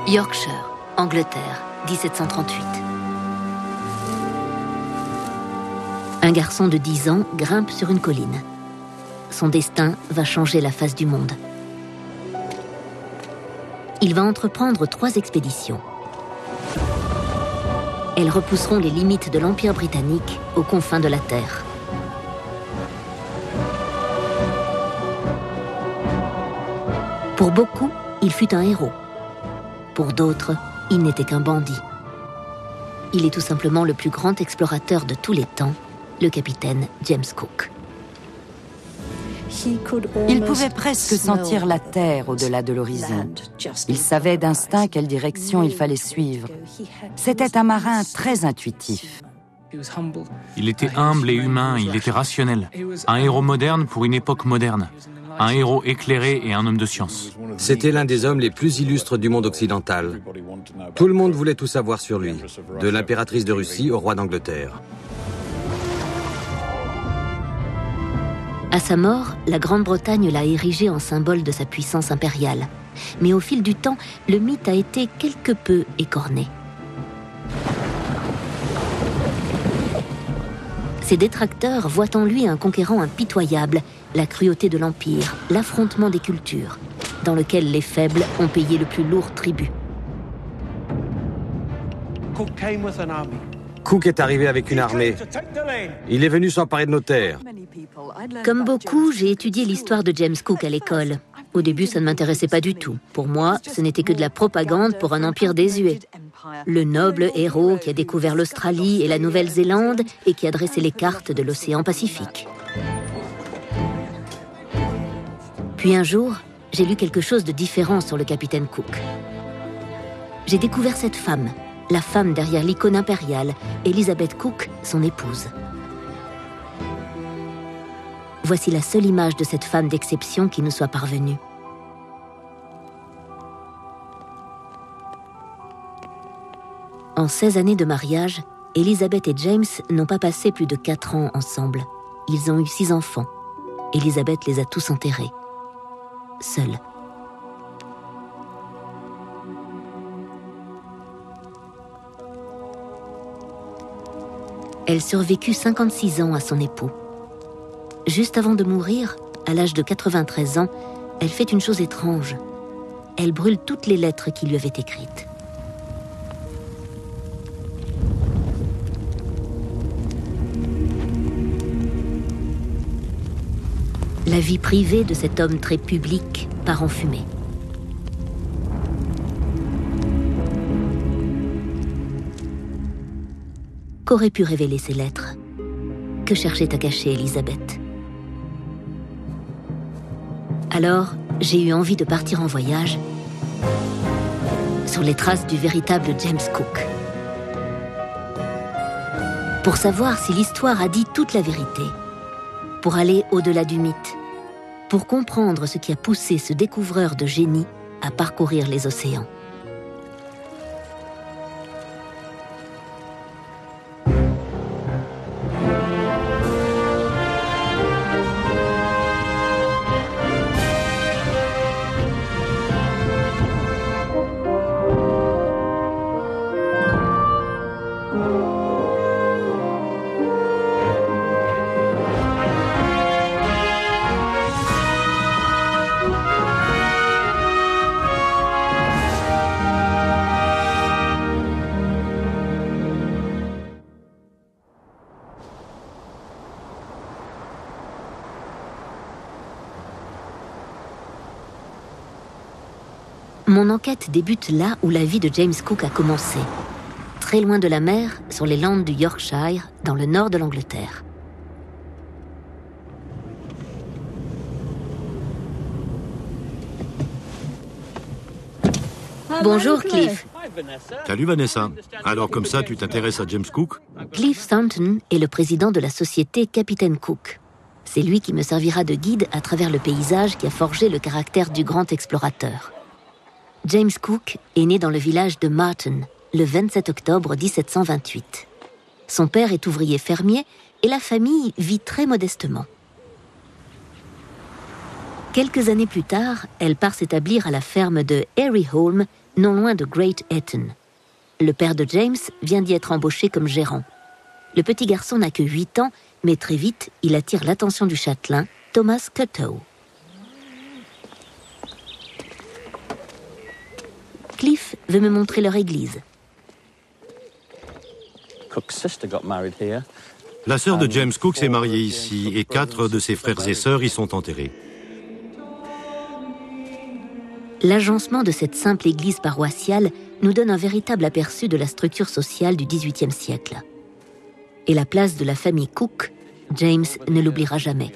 Yorkshire, Angleterre, 1738. Un garçon de 10 ans grimpe sur une colline. Son destin va changer la face du monde. Il va entreprendre 3 expéditions. Elles repousseront les limites de l'Empire britannique aux confins de la Terre. Pour beaucoup, il fut un héros. Pour d'autres, il n'était qu'un bandit. Il est tout simplement le plus grand explorateur de tous les temps, le capitaine James Cook. Il pouvait presque sentir la terre au-delà de l'horizon. Il savait d'instinct quelle direction il fallait suivre. C'était un marin très intuitif. Il était humble et humain, il était rationnel. Un héros moderne pour une époque moderne. Un héros éclairé et un homme de science. C'était l'un des hommes les plus illustres du monde occidental. Tout le monde voulait tout savoir sur lui, de l'impératrice de Russie au roi d'Angleterre. À sa mort, la Grande-Bretagne l'a érigé en symbole de sa puissance impériale. Mais au fil du temps, le mythe a été quelque peu écorné. Ses détracteurs voient en lui un conquérant impitoyable, la cruauté de l'Empire, l'affrontement des cultures, dans lequel les faibles ont payé le plus lourd tribut. Cook est arrivé avec une armée. Il est venu s'emparer de nos terres. Comme beaucoup, j'ai étudié l'histoire de James Cook à l'école. Au début, ça ne m'intéressait pas du tout. Pour moi, ce n'était que de la propagande pour un empire désuet. Le noble héros qui a découvert l'Australie et la Nouvelle-Zélande et qui a dressé les cartes de l'océan Pacifique. Puis un jour, j'ai lu quelque chose de différent sur le capitaine Cook. J'ai découvert cette femme, la femme derrière l'icône impériale, Elizabeth Cook, son épouse. Voici la seule image de cette femme d'exception qui nous soit parvenue. En 16 années de mariage, Elizabeth et James n'ont pas passé plus de 4 ans ensemble. Ils ont eu 6 enfants. Elizabeth les a tous enterrés. Seule. Elle survécut 56 ans à son époux. Juste avant de mourir, à l'âge de 93 ans, elle fait une chose étrange. Elle brûle toutes les lettres qui lui avaient écrites. La vie privée de cet homme très public part en fumée. Qu'aurait pu révéler ces lettres? Que cherchait à cacher Elizabeth? Alors, j'ai eu envie de partir en voyage sur les traces du véritable James Cook. Pour savoir si l'histoire a dit toute la vérité, pour aller au-delà du mythe, pour comprendre ce qui a poussé ce découvreur de génie à parcourir les océans. Mon enquête débute là où la vie de James Cook a commencé, très loin de la mer, sur les landes du Yorkshire, dans le nord de l'Angleterre. Bonjour Cliff. Salut Vanessa. Alors comme ça, tu t'intéresses à James Cook? Cliff Thornton est le président de la société Capitaine Cook. C'est lui qui me servira de guide à travers le paysage qui a forgé le caractère du grand explorateur. James Cook est né dans le village de Marton, le 27 octobre 1728. Son père est ouvrier fermier et la famille vit très modestement. Quelques années plus tard, elle part s'établir à la ferme de Harryholme, non loin de Great Ayton. Le père de James vient d'y être embauché comme gérant. Le petit garçon n'a que 8 ans, mais très vite, il attire l'attention du châtelain, Thomas Cuttow. Cliff veut me montrer leur église. La sœur de James Cook s'est mariée ici et 4 de ses frères et sœurs y sont enterrés. L'agencement de cette simple église paroissiale nous donne un véritable aperçu de la structure sociale du XVIIIe siècle. Et la place de la famille Cook, James ne l'oubliera jamais.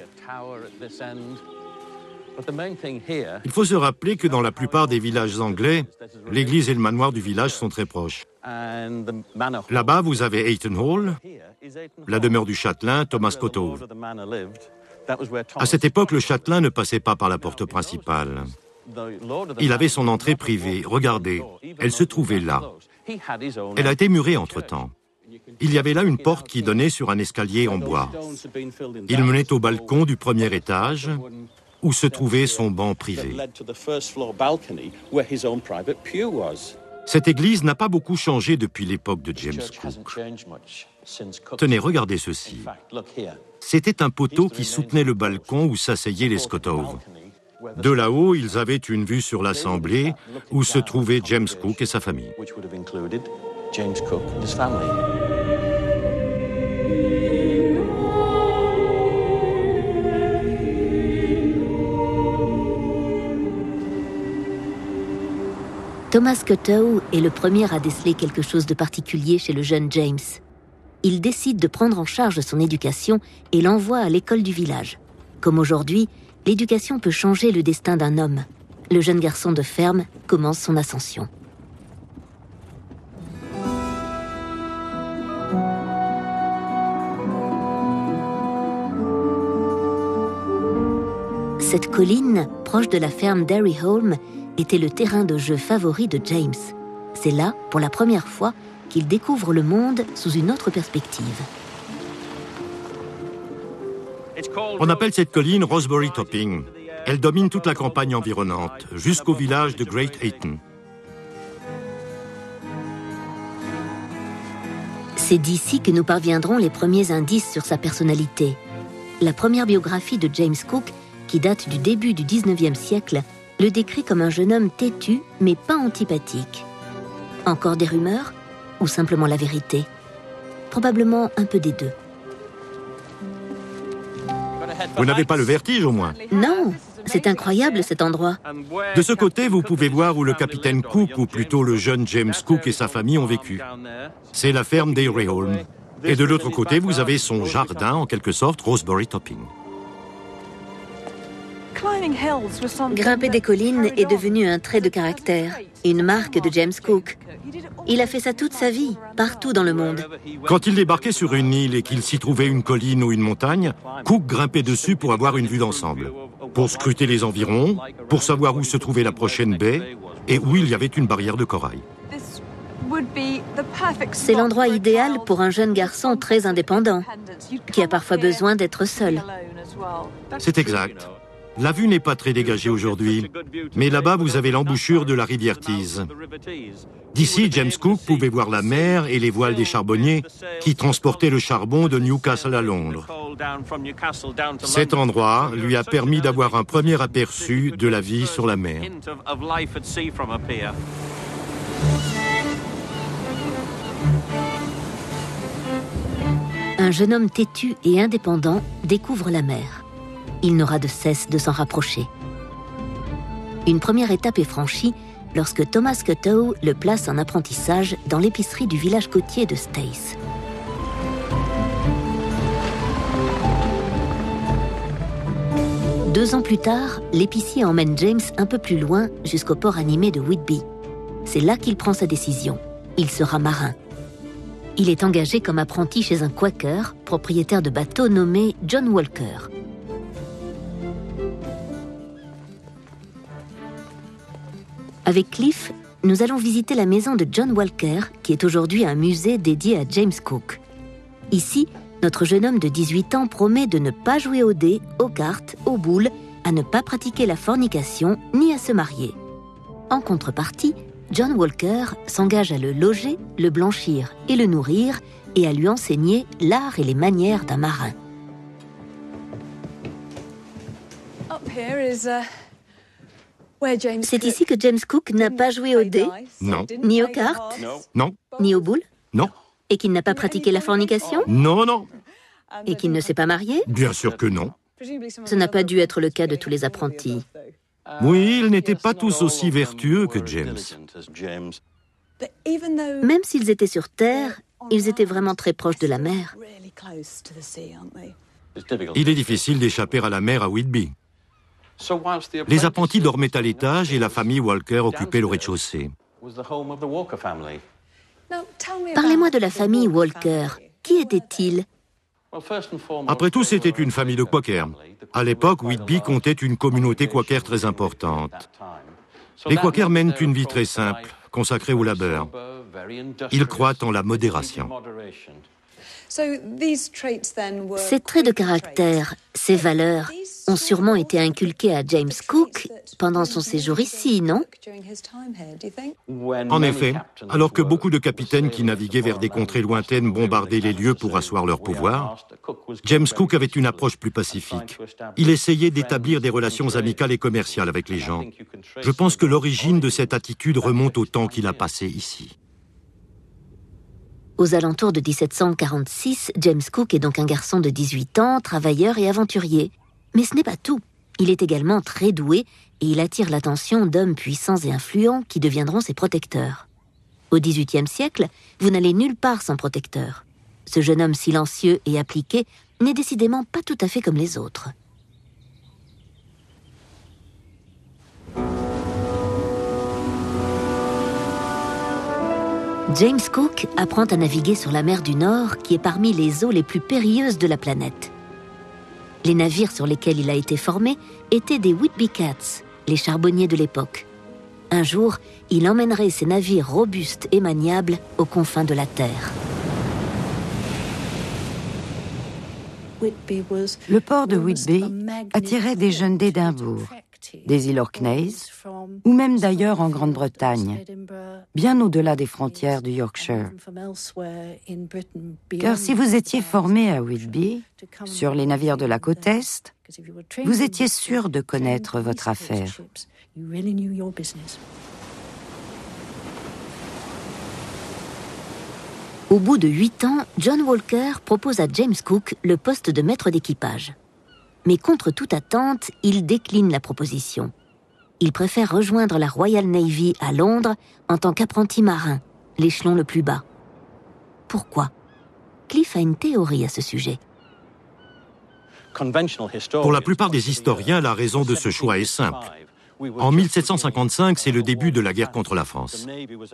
Il faut se rappeler que dans la plupart des villages anglais, l'église et le manoir du village sont très proches. Là-bas, vous avez Ayton Hall, la demeure du châtelain Thomas Cuttow. À cette époque, le châtelain ne passait pas par la porte principale. Il avait son entrée privée. Regardez, elle se trouvait là. Elle a été murée entre-temps. Il y avait là une porte qui donnait sur un escalier en bois. Il menait au balcon du premier étage, où se trouvait son banc privé. Cette église n'a pas beaucoup changé depuis l'époque de James Cook. Tenez, regardez ceci. C'était un poteau qui soutenait le balcon où s'asseyaient les Cuttow. De là-haut, ils avaient une vue sur l'assemblée où se trouvait James Cook et sa famille. Thomas Cuttow est le premier à déceler quelque chose de particulier chez le jeune James. Il décide de prendre en charge son éducation et l'envoie à l'école du village. Comme aujourd'hui, l'éducation peut changer le destin d'un homme. Le jeune garçon de ferme commence son ascension. Cette colline, proche de la ferme Derryholme, était le terrain de jeu favori de James. C'est là, pour la première fois, qu'il découvre le monde sous une autre perspective. On appelle cette colline Rosebery Topping. Elle domine toute la campagne environnante, jusqu'au village de Great Ayton. C'est d'ici que nous parviendrons les premiers indices sur sa personnalité. La première biographie de James Cook, qui date du début du XIXe siècle, le décrit comme un jeune homme têtu, mais pas antipathique. Encore des rumeurs, ou simplement la vérité? Probablement un peu des deux. Vous n'avez pas le vertige, au moins? Non, c'est incroyable cet endroit. De ce côté, vous pouvez voir où le capitaine Cook, ou plutôt le jeune James Cook et sa famille ont vécu. C'est la ferme Derryholme. Et de l'autre côté, vous avez son jardin, en quelque sorte, Rosebery Topping. Grimper des collines est devenu un trait de caractère, une marque de James Cook. Il a fait ça toute sa vie, partout dans le monde. Quand il débarquait sur une île et qu'il s'y trouvait une colline ou une montagne, Cook grimpait dessus pour avoir une vue d'ensemble, pour scruter les environs, pour savoir où se trouvait la prochaine baie et où il y avait une barrière de corail. C'est l'endroit idéal pour un jeune garçon très indépendant, qui a parfois besoin d'être seul. C'est exact. La vue n'est pas très dégagée aujourd'hui, mais là-bas, vous avez l'embouchure de la rivière Tees. D'ici, James Cook pouvait voir la mer et les voiles des charbonniers qui transportaient le charbon de Newcastle à Londres. Cet endroit lui a permis d'avoir un premier aperçu de la vie sur la mer. Un jeune homme têtu et indépendant découvre la mer. Il n'aura de cesse de s'en rapprocher. Une première étape est franchie lorsque Thomas Cuttow le place en apprentissage dans l'épicerie du village côtier de Stace. Deux ans plus tard, l'épicier emmène James un peu plus loin jusqu'au port animé de Whitby. C'est là qu'il prend sa décision. Il sera marin. Il est engagé comme apprenti chez un Quaker, propriétaire de bateau nommé John Walker. Avec Cliff, nous allons visiter la maison de John Walker, qui est aujourd'hui un musée dédié à James Cook. Ici, notre jeune homme de 18 ans promet de ne pas jouer aux dés, aux cartes, aux boules, à ne pas pratiquer la fornication, ni à se marier. En contrepartie, John Walker s'engage à le loger, le blanchir et le nourrir et à lui enseigner l'art et les manières d'un marin. C'est ici que James Cook n'a pas joué au dé, Non. ni aux cartes, Non. ni aux boules, Non. et qu'il n'a pas pratiqué la fornication, Non, non. et qu'il ne s'est pas marié. Bien sûr que non. Ce n'a pas dû être le cas de tous les apprentis. Oui, ils n'étaient pas tous aussi vertueux que James. Même s'ils étaient sur Terre, ils étaient vraiment très proches de la mer. Il est difficile d'échapper à la mer à Whitby. Les apprentis dormaient à l'étage et la famille Walker occupait le rez-de-chaussée. Parlez-moi de la famille Walker. Qui était-il ? Après tout, c'était une famille de Quakers. À l'époque, Whitby comptait une communauté Quaker très importante. Les Quakers mènent une vie très simple, consacrée au labeur. Ils croient en la modération. Ces traits de caractère, ces valeurs, ont sûrement été inculqués à James Cook pendant son séjour ici, non ? En effet, alors que beaucoup de capitaines qui naviguaient vers des contrées lointaines bombardaient les lieux pour asseoir leur pouvoir, James Cook avait une approche plus pacifique. Il essayait d'établir des relations amicales et commerciales avec les gens. Je pense que l'origine de cette attitude remonte au temps qu'il a passé ici. Aux alentours de 1746, James Cook est donc un garçon de 18 ans, travailleur et aventurier. Mais ce n'est pas tout. Il est également très doué et il attire l'attention d'hommes puissants et influents qui deviendront ses protecteurs. Au XVIIIe siècle, vous n'allez nulle part sans protecteur. Ce jeune homme silencieux et appliqué n'est décidément pas tout à fait comme les autres. James Cook apprend à naviguer sur la mer du Nord, qui est parmi les eaux les plus périlleuses de la planète. Les navires sur lesquels il a été formé étaient des Whitby Cats, les charbonniers de l'époque. Un jour, il emmènerait ces navires robustes et maniables aux confins de la Terre. Le port de Whitby attirait des jeunes d'Édimbourg, des îles Orkneys, ou même d'ailleurs en Grande-Bretagne, bien au-delà des frontières du Yorkshire. Car si vous étiez formé à Whitby, sur les navires de la côte Est, vous étiez sûr de connaître votre affaire. Au bout de 8 ans, John Walker propose à James Cook le poste de maître d'équipage. Mais contre toute attente, il décline la proposition. Il préfère rejoindre la Royal Navy à Londres en tant qu'apprenti marin, l'échelon le plus bas. Pourquoi ? Cliff a une théorie à ce sujet. Pour la plupart des historiens, la raison de ce choix est simple. En 1755, c'est le début de la guerre contre la France.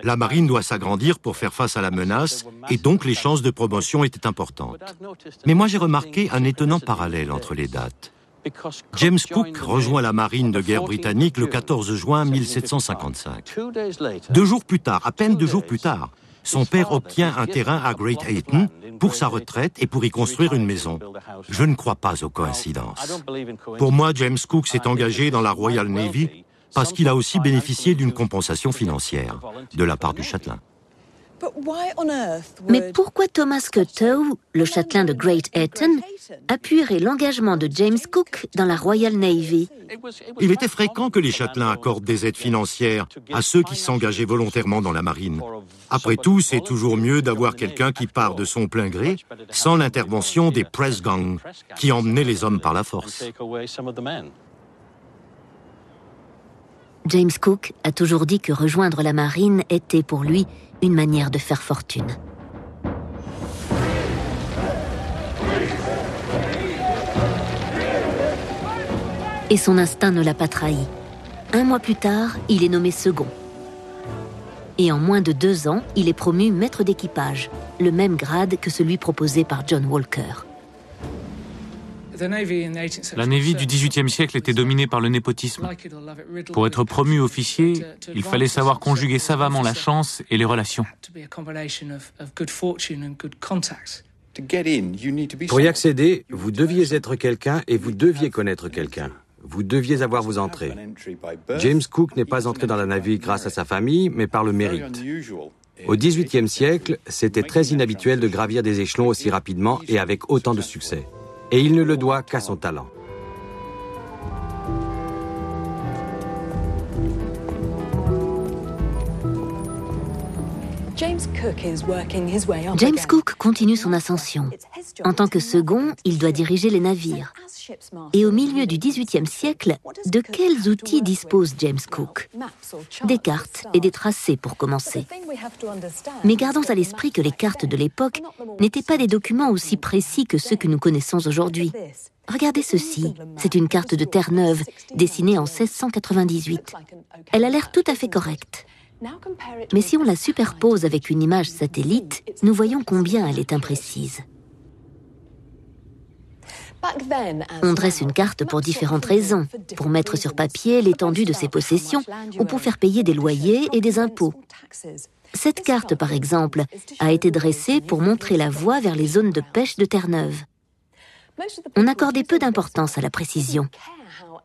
La marine doit s'agrandir pour faire face à la menace et donc les chances de promotion étaient importantes. Mais moi j'ai remarqué un étonnant parallèle entre les dates. James Cook rejoint la marine de guerre britannique le 14 juin 1755. 2 jours plus tard, à peine 2 jours plus tard, son père obtient un terrain à Great Ayton pour sa retraite et pour y construire une maison. Je ne crois pas aux coïncidences. Pour moi, James Cook s'est engagé dans la Royal Navy parce qu'il a aussi bénéficié d'une compensation financière de la part du châtelain. Mais pourquoi Thomas Cuttow, le châtelain de Great Ayton, appuierait l'engagement de James Cook dans la Royal Navy ? Il était fréquent que les châtelains accordent des aides financières à ceux qui s'engageaient volontairement dans la marine. Après tout, c'est toujours mieux d'avoir quelqu'un qui part de son plein gré, sans l'intervention des press gangs, qui emmenaient les hommes par la force. James Cook a toujours dit que rejoindre la marine était pour lui une manière de faire fortune. Et son instinct ne l'a pas trahi. 1 mois plus tard, il est nommé second. Et en moins de 2 ans, il est promu maître d'équipage, le même grade que celui proposé par John Walker. La Navy du XVIIIe siècle était dominée par le népotisme. Pour être promu officier, il fallait savoir conjuguer savamment la chance et les relations. Pour y accéder, vous deviez être quelqu'un et vous deviez connaître quelqu'un. Vous deviez avoir vos entrées. James Cook n'est pas entré dans la navire grâce à sa famille, mais par le mérite. Au XVIIIe siècle, c'était très inhabituel de gravir des échelons aussi rapidement et avec autant de succès. Et il ne le doit qu'à son talent. James Cook continue son ascension. En tant que second, il doit diriger les navires. Et au milieu du XVIIIe siècle, de quels outils dispose James Cook? Des cartes et des tracés pour commencer. Mais gardons à l'esprit que les cartes de l'époque n'étaient pas des documents aussi précis que ceux que nous connaissons aujourd'hui. Regardez ceci, c'est une carte de Terre-Neuve, dessinée en 1698. Elle a l'air tout à fait correcte. Mais si on la superpose avec une image satellite, nous voyons combien elle est imprécise. On dresse une carte pour différentes raisons, pour mettre sur papier l'étendue de ses possessions ou pour faire payer des loyers et des impôts. Cette carte, par exemple, a été dressée pour montrer la voie vers les zones de pêche de Terre-Neuve. On accordait peu d'importance à la précision.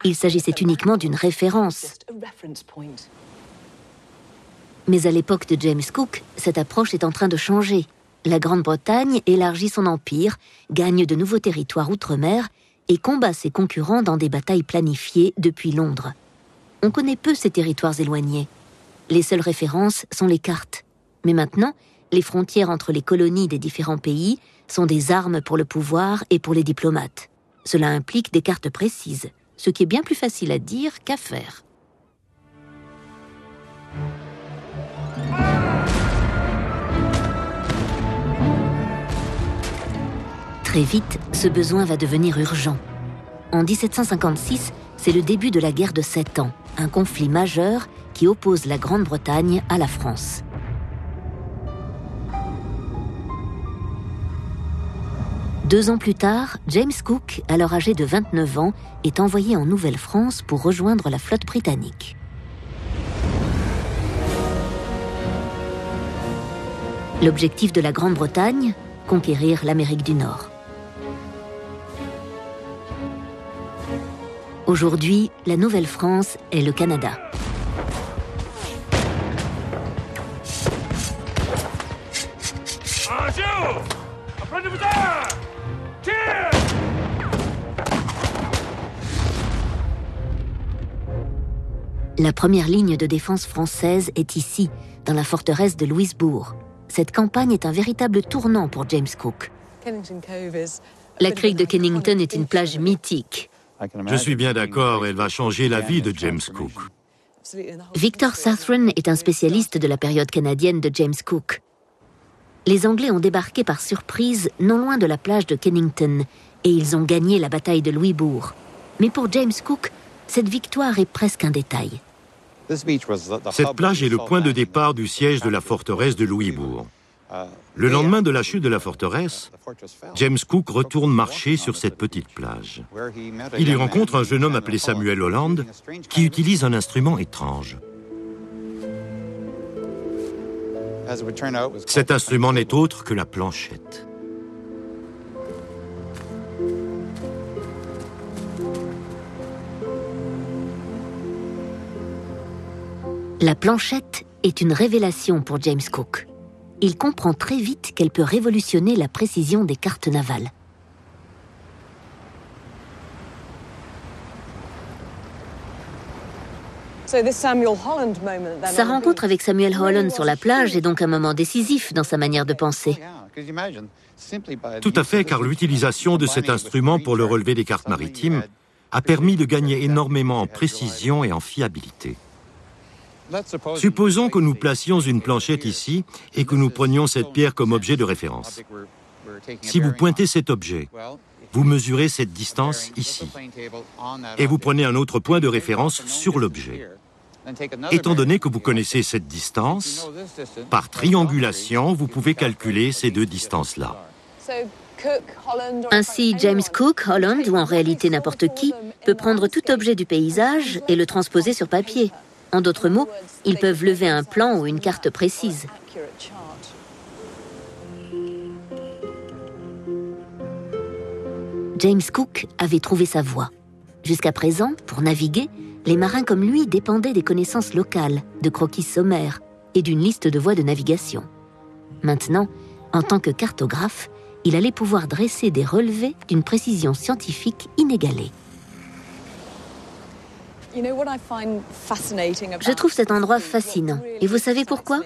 Il s'agissait uniquement d'une référence. Mais à l'époque de James Cook, cette approche est en train de changer. La Grande-Bretagne élargit son empire, gagne de nouveaux territoires outre-mer et combat ses concurrents dans des batailles planifiées depuis Londres. On connaît peu ces territoires éloignés. Les seules références sont les cartes. Mais maintenant, les frontières entre les colonies des différents pays sont des armes pour le pouvoir et pour les diplomates. Cela implique des cartes précises, ce qui est bien plus facile à dire qu'à faire. Très vite, ce besoin va devenir urgent. En 1756, c'est le début de la guerre de 7 ans, un conflit majeur qui oppose la Grande-Bretagne à la France. Deux ans plus tard, James Cook, alors âgé de 29 ans, est envoyé en Nouvelle-France pour rejoindre la flotte britannique. L'objectif de la Grande-Bretagne, conquérir l'Amérique du Nord. Aujourd'hui, la Nouvelle-France est le Canada. La première ligne de défense française est ici, dans la forteresse de Louisbourg. Cette campagne est un véritable tournant pour James Cook. La crique de Kennington est une plage mythique. Je suis bien d'accord, elle va changer la vie de James Cook. Victor Southron est un spécialiste de la période canadienne de James Cook. Les Anglais ont débarqué par surprise non loin de la plage de Kennington et ils ont gagné la bataille de Louisbourg. Mais pour James Cook, cette victoire est presque un détail. Cette plage est le point de départ du siège de la forteresse de Louisbourg. Le lendemain de la chute de la forteresse, James Cook retourne marcher sur cette petite plage. Il y rencontre un jeune homme appelé Samuel Holland qui utilise un instrument étrange. Cet instrument n'est autre que la planchette. La planchette est une révélation pour James Cook. Il comprend très vite qu'elle peut révolutionner la précision des cartes navales. Sa rencontre avec Samuel Holland sur la plage est donc un moment décisif dans sa manière de penser. Tout à fait, car l'utilisation de cet instrument pour le relevé des cartes maritimes a permis de gagner énormément en précision et en fiabilité. Supposons que nous placions une planchette ici et que nous prenions cette pierre comme objet de référence. Si vous pointez cet objet, vous mesurez cette distance ici et vous prenez un autre point de référence sur l'objet. Étant donné que vous connaissez cette distance, par triangulation, vous pouvez calculer ces deux distances-là. Ainsi, James Cook, Holland ou en réalité n'importe qui peut prendre tout objet du paysage et le transposer sur papier. En d'autres mots, ils peuvent lever un plan ou une carte précise. James Cook avait trouvé sa voie. Jusqu'à présent, pour naviguer, les marins comme lui dépendaient des connaissances locales, de croquis sommaires et d'une liste de voies de navigation. Maintenant, en tant que cartographe, il allait pouvoir dresser des relevés d'une précision scientifique inégalée. Je trouve cet endroit fascinant. Et vous savez pourquoi ?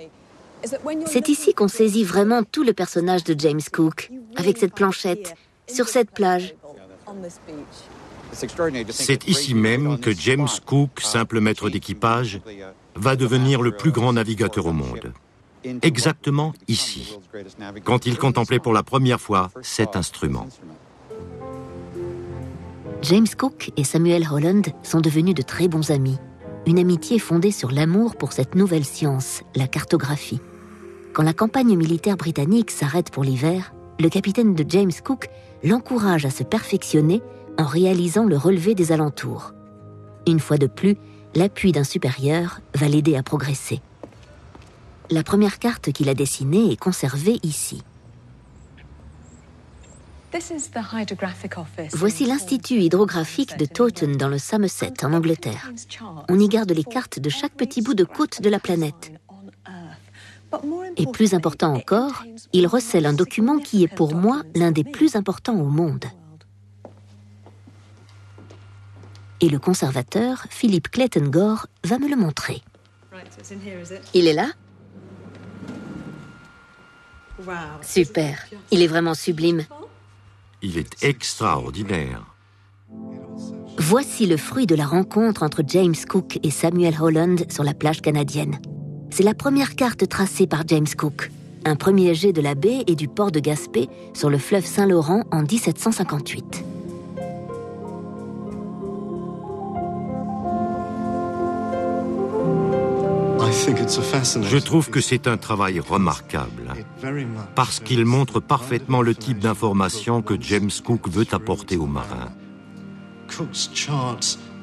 C'est ici qu'on saisit vraiment tout le personnage de James Cook, avec cette planchette, sur cette plage. C'est ici même que James Cook, simple maître d'équipage, va devenir le plus grand navigateur au monde. Exactement ici, quand il contemplait pour la première fois cet instrument. James Cook et Samuel Holland sont devenus de très bons amis. Une amitié fondée sur l'amour pour cette nouvelle science, la cartographie. Quand la campagne militaire britannique s'arrête pour l'hiver, le capitaine de James Cook l'encourage à se perfectionner en réalisant le relevé des alentours. Une fois de plus, l'appui d'un supérieur va l'aider à progresser. La première carte qu'il a dessinée est conservée ici. Voici l'Institut hydrographique de Taunton dans le Somerset, en Angleterre. On y garde les cartes de chaque petit bout de côte de la planète. Et plus important encore, il recèle un document qui est pour moi l'un des plus importants au monde. Et le conservateur, Philip Clayton Gore, va me le montrer. Il est là ? Super, il est vraiment sublime. Il est extraordinaire. Voici le fruit de la rencontre entre James Cook et Samuel Holland sur la plage canadienne. C'est la première carte tracée par James Cook, un premier jet de la baie et du port de Gaspé sur le fleuve Saint-Laurent en 1758. Je trouve que c'est un travail remarquable, parce qu'il montre parfaitement le type d'information que James Cook veut apporter aux marins.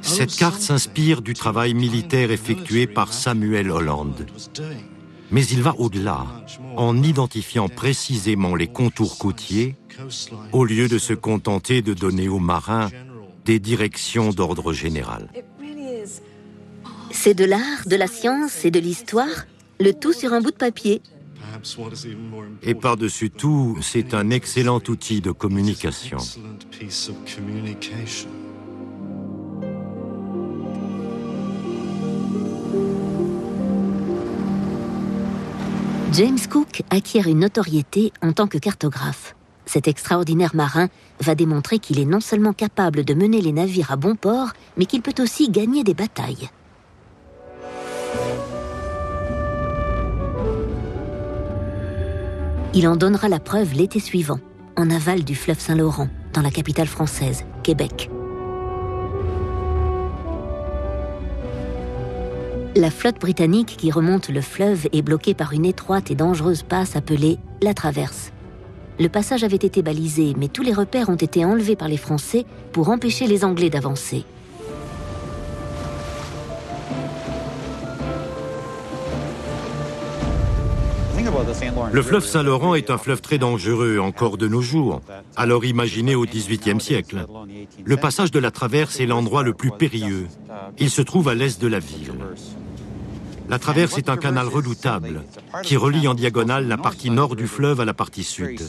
Cette carte s'inspire du travail militaire effectué par Samuel Holland. Mais il va au-delà, en identifiant précisément les contours côtiers, au lieu de se contenter de donner aux marins des directions d'ordre général. C'est de l'art, de la science et de l'histoire, le tout sur un bout de papier. Et par-dessus tout, c'est un excellent outil de communication. James Cook acquiert une notoriété en tant que cartographe. Cet extraordinaire marin va démontrer qu'il est non seulement capable de mener les navires à bon port, mais qu'il peut aussi gagner des batailles. Il en donnera la preuve l'été suivant, en aval du fleuve Saint-Laurent, dans la capitale française, Québec. La flotte britannique qui remonte le fleuve est bloquée par une étroite et dangereuse passe appelée la Traverse. Le passage avait été balisé, mais tous les repères ont été enlevés par les Français pour empêcher les Anglais d'avancer. Le fleuve Saint-Laurent est un fleuve très dangereux encore de nos jours, alors imaginez au XVIIIe siècle. Le passage de la Traverse est l'endroit le plus périlleux. Il se trouve à l'est de la ville. La Traverse est un canal redoutable qui relie en diagonale la partie nord du fleuve à la partie sud.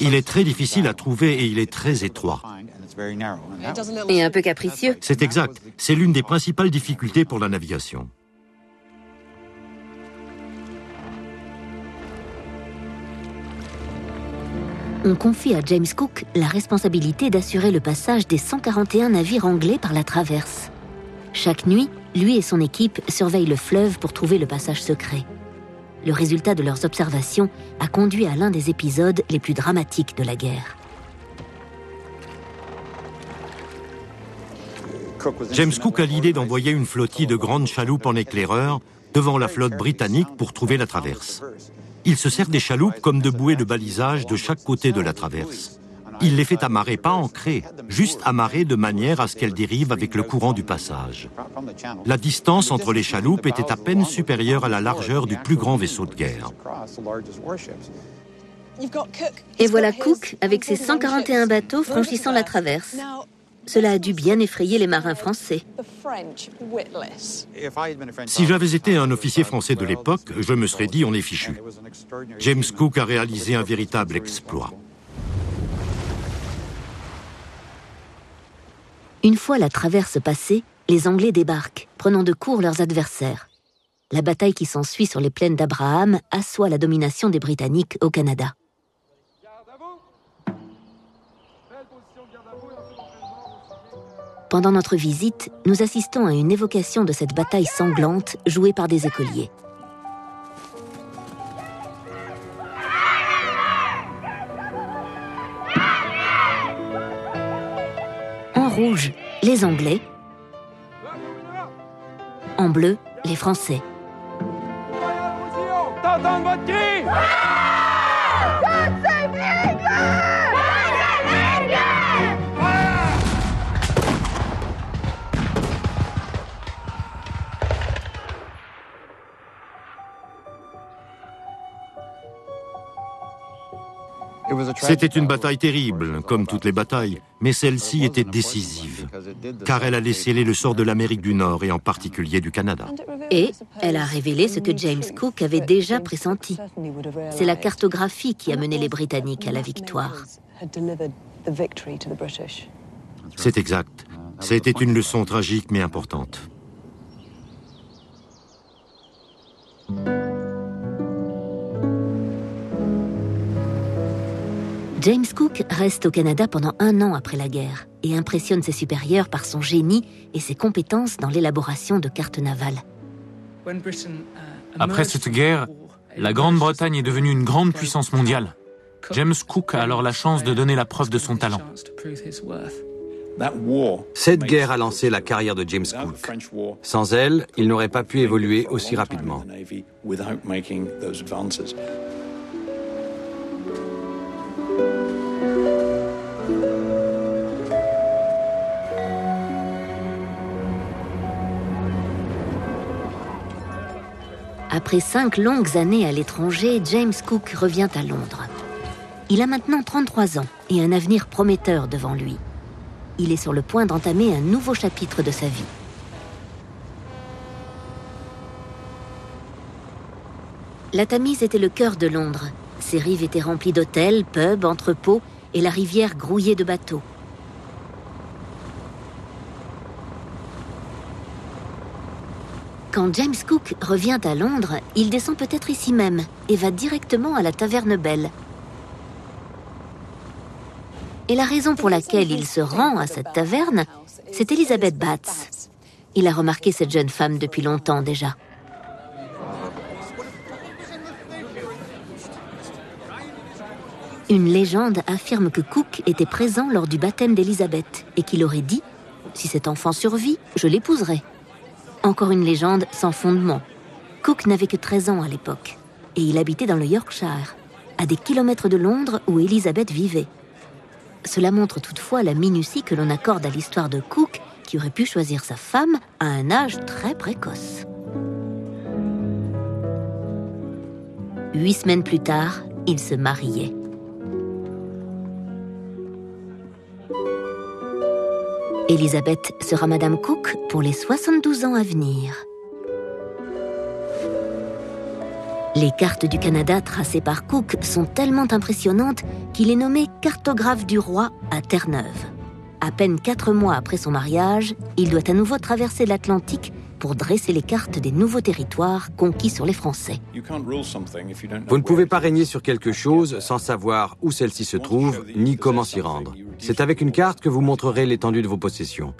Il est très difficile à trouver et il est très étroit. Et un peu capricieux. C'est exact. C'est l'une des principales difficultés pour la navigation. On confie à James Cook la responsabilité d'assurer le passage des 141 navires anglais par la Traverse. Chaque nuit, lui et son équipe surveillent le fleuve pour trouver le passage secret. Le résultat de leurs observations a conduit à l'un des épisodes les plus dramatiques de la guerre. James Cook a l'idée d'envoyer une flottille de grandes chaloupes en éclaireur devant la flotte britannique pour trouver la Traverse. Il se sert des chaloupes comme de bouées de balisage de chaque côté de la Traverse. Il les fait amarrer, pas ancrées, juste amarrées de manière à ce qu'elles dérivent avec le courant du passage. La distance entre les chaloupes était à peine supérieure à la largeur du plus grand vaisseau de guerre. Et voilà Cook avec ses 141 bateaux franchissant la Traverse. Cela a dû bien effrayer les marins français. Si j'avais été un officier français de l'époque, je me serais dit on est fichu. James Cook a réalisé un véritable exploit. Une fois la traverse passée, les Anglais débarquent, prenant de court leurs adversaires. La bataille qui s'ensuit sur les plaines d'Abraham assoit la domination des Britanniques au Canada. Pendant notre visite, nous assistons à une évocation de cette bataille sanglante jouée par des écoliers. En rouge, les Anglais. En bleu, les Français. C'était une bataille terrible, comme toutes les batailles, mais celle-ci était décisive, car elle allait sceller le sort de l'Amérique du Nord et en particulier du Canada. Et elle a révélé ce que James Cook avait déjà pressenti. C'est la cartographie qui a mené les Britanniques à la victoire. C'est exact. C'était une leçon tragique mais importante. James Cook reste au Canada pendant 1 an après la guerre et impressionne ses supérieurs par son génie et ses compétences dans l'élaboration de cartes navales. Après cette guerre, la Grande-Bretagne est devenue une grande puissance mondiale. James Cook a alors la chance de donner la preuve de son talent. Cette guerre a lancé la carrière de James Cook. Sans elle, il n'aurait pas pu évoluer aussi rapidement. Après 5 longues années à l'étranger, James Cook revient à Londres. Il a maintenant 33 ans et un avenir prometteur devant lui. Il est sur le point d'entamer un nouveau chapitre de sa vie. La Tamise était le cœur de Londres. Ses rives étaient remplies d'hôtels, pubs, entrepôts et la rivière grouillée de bateaux. Quand James Cook revient à Londres, il descend peut-être ici même et va directement à la Taverne Belle. Et la raison pour laquelle il se rend à cette taverne, c'est Elizabeth Batts. Il a remarqué cette jeune femme depuis longtemps déjà. Une légende affirme que Cook était présent lors du baptême d'Elizabeth et qu'il aurait dit « Si cet enfant survit, je l'épouserai ». Encore une légende sans fondement. Cook n'avait que 13 ans à l'époque et il habitait dans le Yorkshire, à des kilomètres de Londres où Elizabeth vivait. Cela montre toutefois la minutie que l'on accorde à l'histoire de Cook, qui aurait pu choisir sa femme à un âge très précoce. 8 semaines plus tard, ils se mariaient. Elizabeth sera Madame Cook pour les 72 ans à venir. Les cartes du Canada tracées par Cook sont tellement impressionnantes qu'il est nommé cartographe du roi à Terre-Neuve. À peine 4 mois après son mariage, il doit à nouveau traverser l'Atlantique pour dresser les cartes des nouveaux territoires conquis sur les Français. Vous ne pouvez pas régner sur quelque chose sans savoir où celle-ci se trouve, ni comment s'y rendre. C'est avec une carte que vous montrerez l'étendue de vos possessions.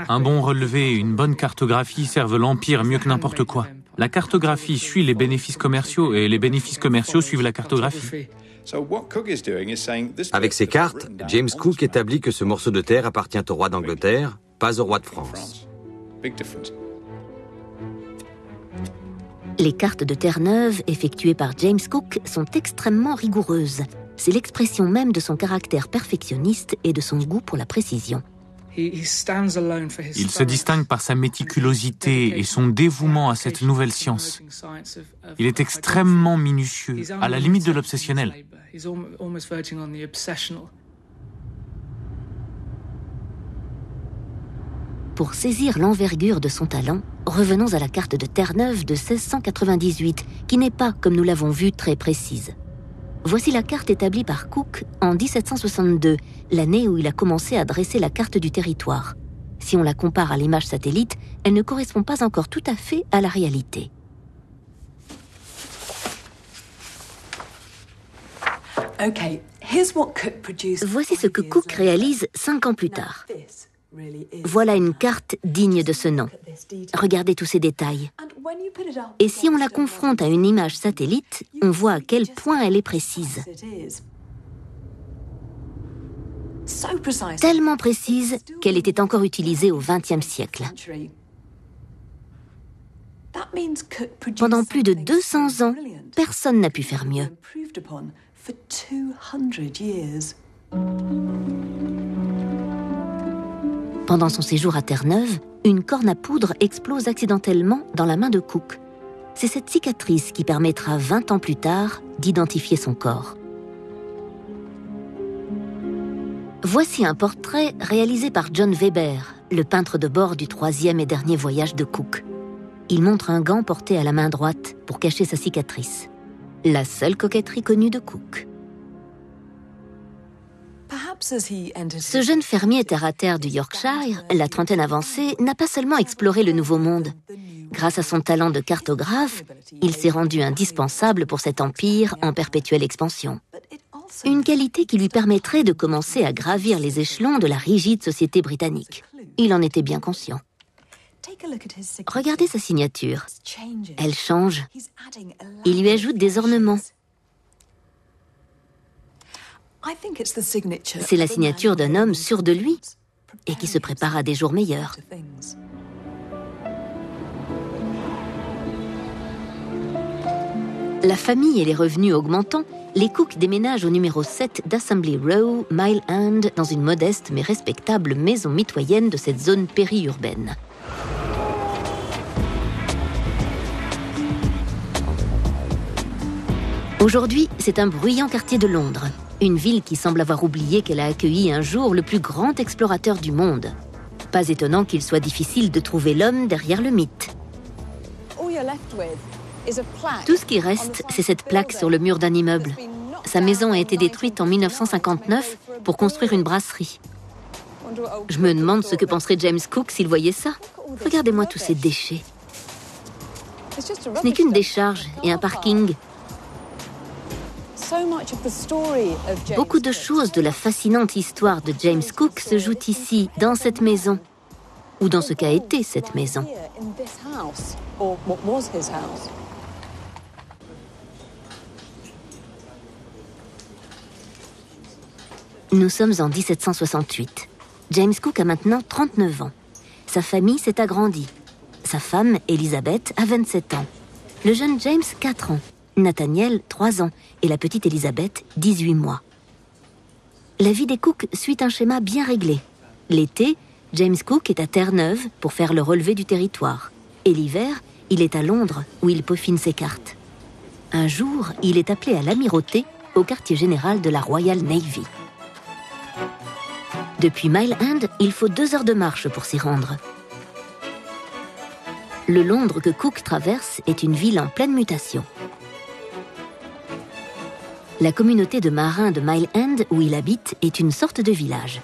Un bon relevé et une bonne cartographie servent l'Empire mieux que n'importe quoi. La cartographie suit les bénéfices commerciaux et les bénéfices commerciaux suivent la cartographie. Avec ces cartes, James Cook établit que ce morceau de terre appartient au roi d'Angleterre, pas au roi de France. Les cartes de Terre-Neuve effectuées par James Cook sont extrêmement rigoureuses. C'est l'expression même de son caractère perfectionniste et de son goût pour la précision. Il se distingue par sa méticulosité et son dévouement à cette nouvelle science. Il est extrêmement minutieux, à la limite de l'obsessionnel. Pour saisir l'envergure de son talent, revenons à la carte de Terre-Neuve de 1698, qui n'est pas, comme nous l'avons vu, très précise. Voici la carte établie par Cook en 1762, l'année où il a commencé à dresser la carte du territoire. Si on la compare à l'image satellite, elle ne correspond pas encore tout à fait à la réalité. Voici ce que Cook réalise 5 ans plus tard. Voilà une carte digne de ce nom. Regardez tous ces détails. Et si on la confronte à une image satellite, on voit à quel point elle est précise. Tellement précise qu'elle était encore utilisée au XXe siècle. Pendant plus de 200 ans, personne n'a pu faire mieux. Pendant son séjour à Terre-Neuve, une corne à poudre explose accidentellement dans la main de Cook. C'est cette cicatrice qui permettra 20 ans plus tard d'identifier son corps. Voici un portrait réalisé par John Weber, le peintre de bord du 3e et dernier voyage de Cook. Il montre un gant porté à la main droite pour cacher sa cicatrice. La seule coquetterie connue de Cook. Ce jeune fermier terre-à-terre du Yorkshire, la trentaine avancée, n'a pas seulement exploré le Nouveau Monde. Grâce à son talent de cartographe, il s'est rendu indispensable pour cet empire en perpétuelle expansion. Une qualité qui lui permettrait de commencer à gravir les échelons de la rigide société britannique. Il en était bien conscient. Regardez sa signature. Elle change. Il lui ajoute des ornements. C'est la signature d'un homme sûr de lui et qui se prépare à des jours meilleurs. La famille et les revenus augmentant, les Cook déménagent au numéro 7 d'Assembly Row, Mile End, dans une modeste mais respectable maison mitoyenne de cette zone périurbaine. Aujourd'hui, c'est un bruyant quartier de Londres. Une ville qui semble avoir oublié qu'elle a accueilli un jour le plus grand explorateur du monde. Pas étonnant qu'il soit difficile de trouver l'homme derrière le mythe. Tout ce qui reste, c'est cette plaque sur le mur d'un immeuble. Sa maison a été détruite en 1959 pour construire une brasserie. Je me demande ce que penserait James Cook s'il voyait ça. Regardez-moi tous ces déchets. Ce n'est qu'une décharge et un parking. Beaucoup de choses de la fascinante histoire de James Cook se jouent ici, dans cette maison, ou dans ce qu'a été cette maison. Nous sommes en 1768. James Cook a maintenant 39 ans. Sa famille s'est agrandie. Sa femme, Elizabeth, a 27 ans. Le jeune James, 4 ans. Nathaniel, 3 ans, et la petite Elizabeth, 18 mois. La vie des Cook suit un schéma bien réglé. L'été, James Cook est à Terre-Neuve pour faire le relevé du territoire. Et l'hiver, il est à Londres où il peaufine ses cartes. Un jour, il est appelé à l'Amirauté, au quartier général de la Royal Navy. Depuis Mile End, il faut 2 heures de marche pour s'y rendre. Le Londres que Cook traverse est une ville en pleine mutation. La communauté de marins de Mile End où il habite est une sorte de village.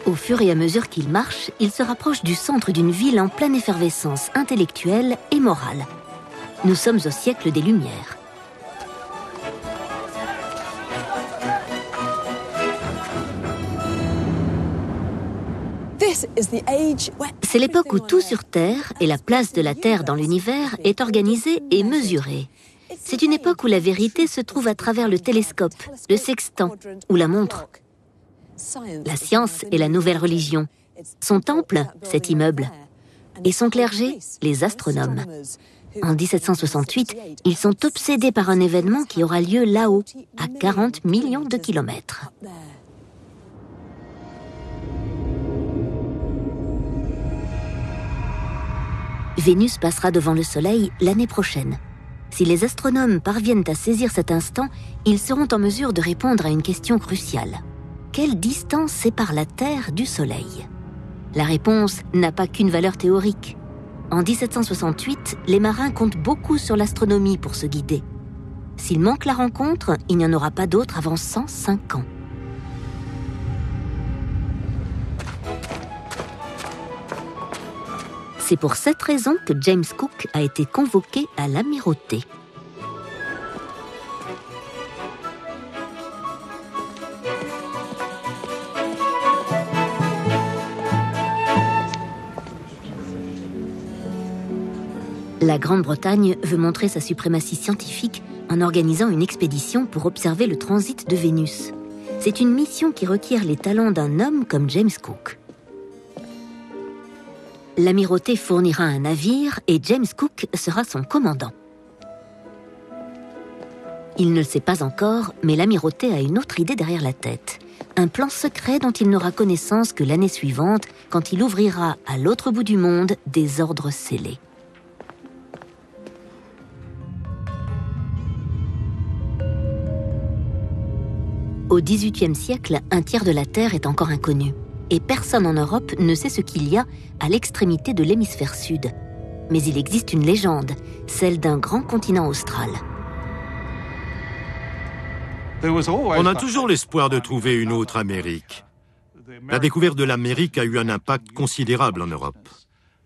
Au fur et à mesure qu'il marche, il se rapproche du centre d'une ville en pleine effervescence intellectuelle et morale. Nous sommes au siècle des Lumières. C'est l'époque où tout sur Terre et la place de la Terre dans l'univers est organisée et mesurée. C'est une époque où la vérité se trouve à travers le télescope, le sextant ou la montre. La science est la nouvelle religion. Son temple, cet immeuble. Et son clergé, les astronomes. En 1768, ils sont obsédés par un événement qui aura lieu là-haut, à 40 millions de kilomètres. Vénus passera devant le Soleil l'année prochaine. Si les astronomes parviennent à saisir cet instant, ils seront en mesure de répondre à une question cruciale. Quelle distance sépare la Terre du Soleil ? La réponse n'a pas qu'une valeur théorique. En 1768, les marins comptent beaucoup sur l'astronomie pour se guider. S'il manque la rencontre, il n'y en aura pas d'autre avant 105 ans. C'est pour cette raison que James Cook a été convoqué à l'Amirauté. La Grande-Bretagne veut montrer sa suprématie scientifique en organisant une expédition pour observer le transit de Vénus. C'est une mission qui requiert les talents d'un homme comme James Cook. L'Amirauté fournira un navire et James Cook sera son commandant. Il ne le sait pas encore, mais l'Amirauté a une autre idée derrière la tête. Un plan secret dont il n'aura connaissance que l'année suivante, quand il ouvrira à l'autre bout du monde des ordres scellés. Au XVIIIe siècle, un tiers de la Terre est encore inconnu. Et personne en Europe ne sait ce qu'il y a à l'extrémité de l'hémisphère sud. Mais il existe une légende, celle d'un grand continent austral. On a toujours l'espoir de trouver une autre Amérique. La découverte de l'Amérique a eu un impact considérable en Europe.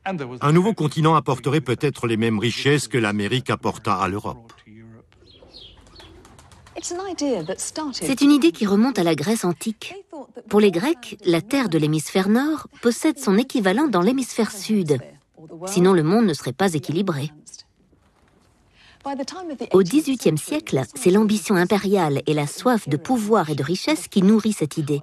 Un nouveau continent apporterait peut-être les mêmes richesses que l'Amérique apporta à l'Europe. C'est une idée qui remonte à la Grèce antique. Pour les Grecs, la terre de l'hémisphère nord possède son équivalent dans l'hémisphère sud. Sinon, le monde ne serait pas équilibré. Au XVIIIe siècle, c'est l'ambition impériale et la soif de pouvoir et de richesse qui nourrit cette idée.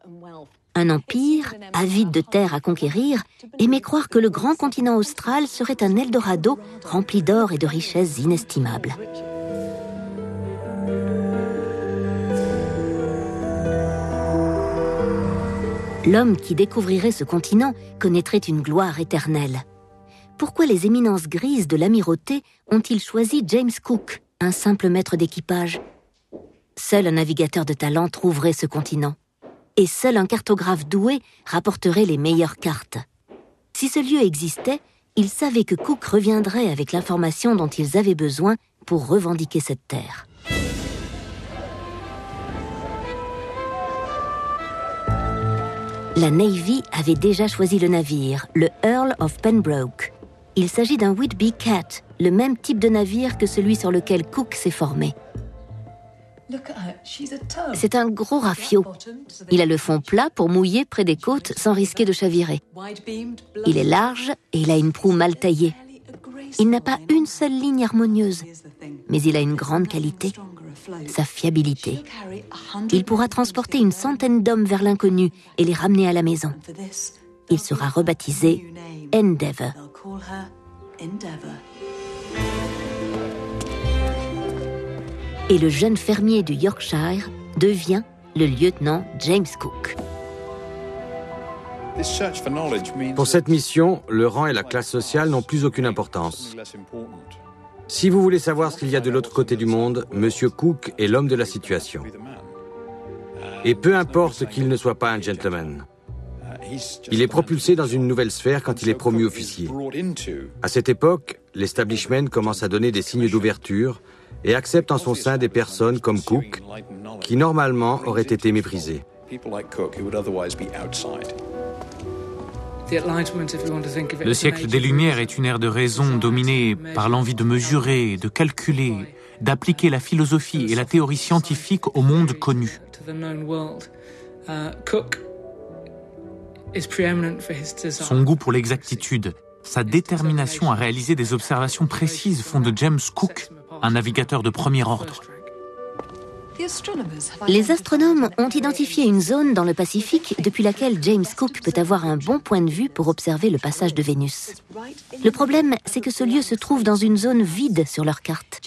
Un empire, avide de terres à conquérir, aimait croire que le grand continent austral serait un Eldorado rempli d'or et de richesses inestimables. L'homme qui découvrirait ce continent connaîtrait une gloire éternelle. Pourquoi les éminences grises de l'Amirauté ont-ils choisi James Cook, un simple maître d'équipage? Seul un navigateur de talent trouverait ce continent. Et seul un cartographe doué rapporterait les meilleures cartes. Si ce lieu existait, ils savaient que Cook reviendrait avec l'information dont ils avaient besoin pour revendiquer cette terre. La Navy avait déjà choisi le navire, le Earl of Pembroke. Il s'agit d'un Whitby Cat, le même type de navire que celui sur lequel Cook s'est formé. C'est un gros rafiot. Il a le fond plat pour mouiller près des côtes sans risquer de chavirer. Il est large et il a une proue mal taillée. Il n'a pas une seule ligne harmonieuse, mais il a une grande qualité, sa fiabilité. Il pourra transporter une centaine d'hommes vers l'inconnu et les ramener à la maison. Il sera rebaptisé Endeavour. Et le jeune fermier du Yorkshire devient le lieutenant James Cook. Pour cette mission, le rang et la classe sociale n'ont plus aucune importance. Si vous voulez savoir ce qu'il y a de l'autre côté du monde, Monsieur Cook est l'homme de la situation. Et peu importe qu'il ne soit pas un gentleman. Il est propulsé dans une nouvelle sphère quand il est promu officier. À cette époque, l'establishment commence à donner des signes d'ouverture et accepte en son sein des personnes comme Cook, qui normalement auraient été méprisées. Le siècle des Lumières est une ère de raison dominée par l'envie de mesurer, de calculer, d'appliquer la philosophie et la théorie scientifique au monde connu. Son goût pour l'exactitude, sa détermination à réaliser des observations précises font de James Cook un navigateur de premier ordre. Les astronomes ont identifié une zone dans le Pacifique depuis laquelle James Cook peut avoir un bon point de vue pour observer le passage de Vénus. Le problème, c'est que ce lieu se trouve dans une zone vide sur leur carte.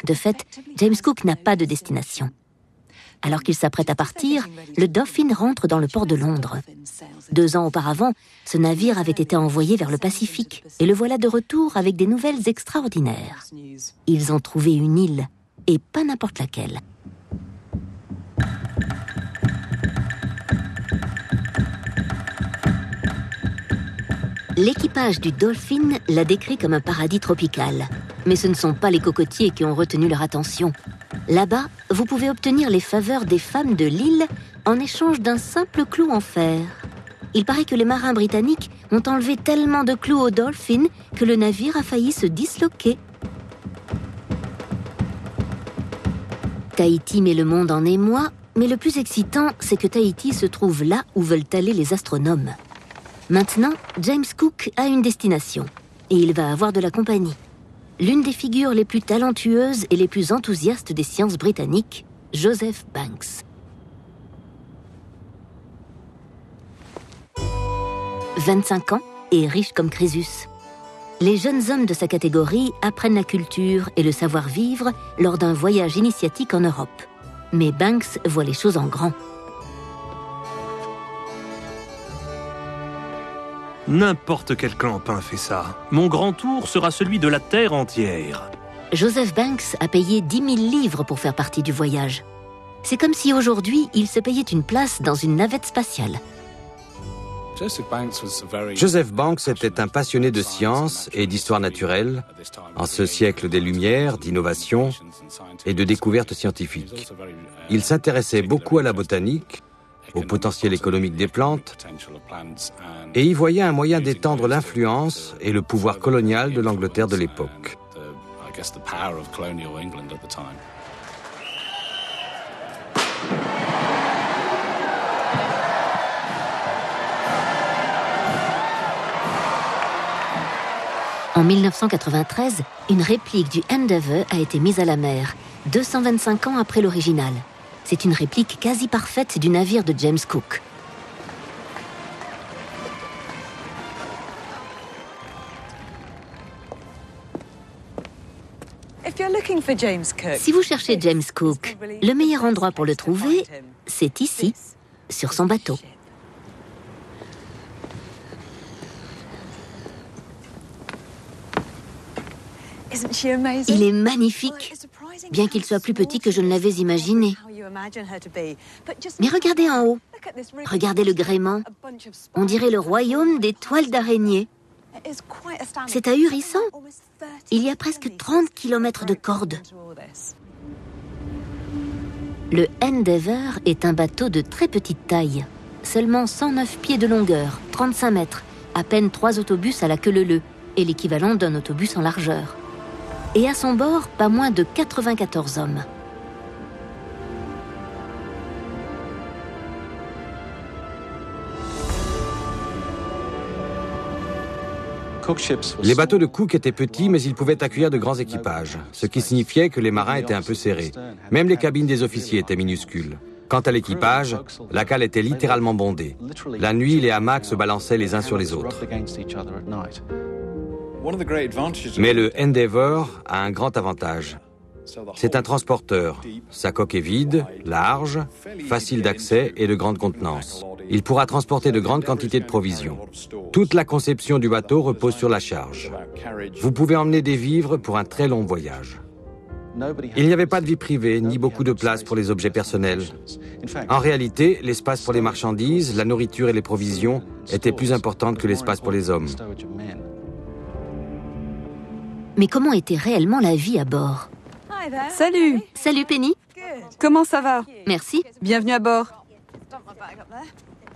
De fait, James Cook n'a pas de destination. Alors qu'il s'apprête à partir, le Dauphin rentre dans le port de Londres. 2 ans auparavant, ce navire avait été envoyé vers le Pacifique et le voilà de retour avec des nouvelles extraordinaires. Ils ont trouvé une île, et pas n'importe laquelle. L'équipage du Dolphin l'a décrit comme un paradis tropical. Mais ce ne sont pas les cocotiers qui ont retenu leur attention. Là-bas, vous pouvez obtenir les faveurs des femmes de l'île en échange d'un simple clou en fer. Il paraît que les marins britanniques ont enlevé tellement de clous au Dolphin que le navire a failli se disloquer. Tahiti met le monde en émoi, mais le plus excitant, c'est que Tahiti se trouve là où veulent aller les astronomes. Maintenant, James Cook a une destination, et il va avoir de la compagnie. L'une des figures les plus talentueuses et les plus enthousiastes des sciences britanniques, Joseph Banks. 25 ans et riche comme Crésus. Les jeunes hommes de sa catégorie apprennent la culture et le savoir-vivre lors d'un voyage initiatique en Europe. Mais Banks voit les choses en grand. N'importe quel clampin fait ça. Mon grand tour sera celui de la Terre entière. Joseph Banks a payé 10 000 livres pour faire partie du voyage. C'est comme si aujourd'hui, il se payait une place dans une navette spatiale. Joseph Banks était un passionné de science et d'histoire naturelle, en ce siècle des Lumières, d'innovation et de découvertes scientifiques. Il s'intéressait beaucoup à la botanique, au potentiel économique des plantes, et y voyait un moyen d'étendre l'influence et le pouvoir colonial de l'Angleterre de l'époque. En 1993, une réplique du Endeavour a été mise à la mer, 225 ans après l'original. C'est une réplique quasi parfaite du navire de James Cook. Si vous cherchez James Cook, le meilleur endroit pour le trouver, c'est ici, sur son bateau. Il est magnifique, bien qu'il soit plus petit que je ne l'avais imaginé. Mais regardez en haut, regardez le gréement. On dirait le royaume des toiles d'araignée. C'est ahurissant. Il y a presque 30 km de cordes. Le Endeavour est un bateau de très petite taille. Seulement 109 pieds de longueur, 35 mètres, à peine 3 autobus à la queue leu-leu, et l'équivalent d'un autobus en largeur. Et à son bord, pas moins de 94 hommes. Les bateaux de Cook étaient petits, mais ils pouvaient accueillir de grands équipages, ce qui signifiait que les marins étaient un peu serrés. Même les cabines des officiers étaient minuscules. Quant à l'équipage, la cale était littéralement bondée. La nuit, les hamacs se balançaient les uns sur les autres. Mais le Endeavour a un grand avantage. C'est un transporteur. Sa coque est vide, large, facile d'accès et de grande contenance. Il pourra transporter de grandes quantités de provisions. Toute la conception du bateau repose sur la charge. Vous pouvez emmener des vivres pour un très long voyage. Il n'y avait pas de vie privée, ni beaucoup de place pour les objets personnels. En réalité, l'espace pour les marchandises, la nourriture et les provisions étaient plus importantes que l'espace pour les hommes. Mais comment était réellement la vie à bord ? Salut! Salut Penny. Comment ça va? Merci. Bienvenue à bord.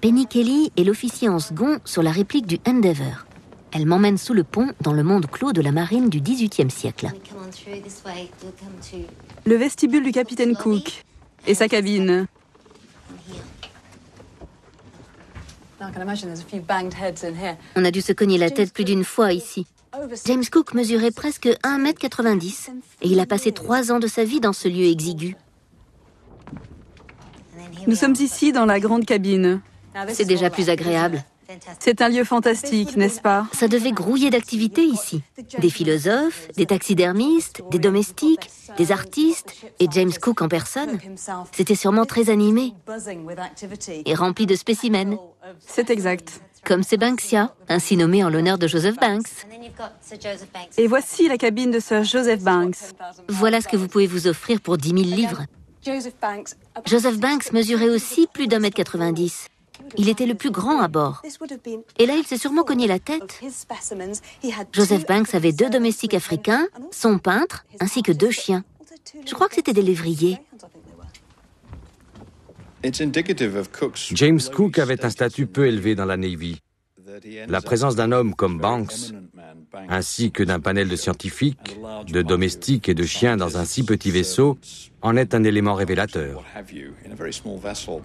Penny Kelly est l'officier en second sur la réplique du Endeavour. Elle m'emmène sous le pont dans le monde clos de la marine du XVIIIe siècle. Le vestibule du capitaine Cook et sa cabine. On a dû se cogner la tête plus d'une fois ici. James Cook mesurait presque 1,90 m et il a passé 3 ans de sa vie dans ce lieu exigu. Nous sommes ici dans la grande cabine. C'est déjà plus agréable. C'est un lieu fantastique, n'est-ce pas? Ça devait grouiller d'activités ici. Des philosophes, des taxidermistes, des domestiques, des artistes et James Cook en personne. C'était sûrement très animé et rempli de spécimens. C'est exact. Comme ces Banksia, ainsi nommé en l'honneur de Joseph Banks. Et voici la cabine de Sir Joseph Banks. Voilà ce que vous pouvez vous offrir pour 10 000 livres. Joseph Banks mesurait aussi plus d'1,90 m. Il était le plus grand à bord. Et là, il s'est sûrement cogné la tête. Joseph Banks avait 2 domestiques africains, son peintre, ainsi que 2 chiens. Je crois que c'était des lévriers. James Cook avait un statut peu élevé dans la Navy. La présence d'un homme comme Banks, ainsi que d'un panel de scientifiques, de domestiques et de chiens dans un si petit vaisseau, en est un élément révélateur.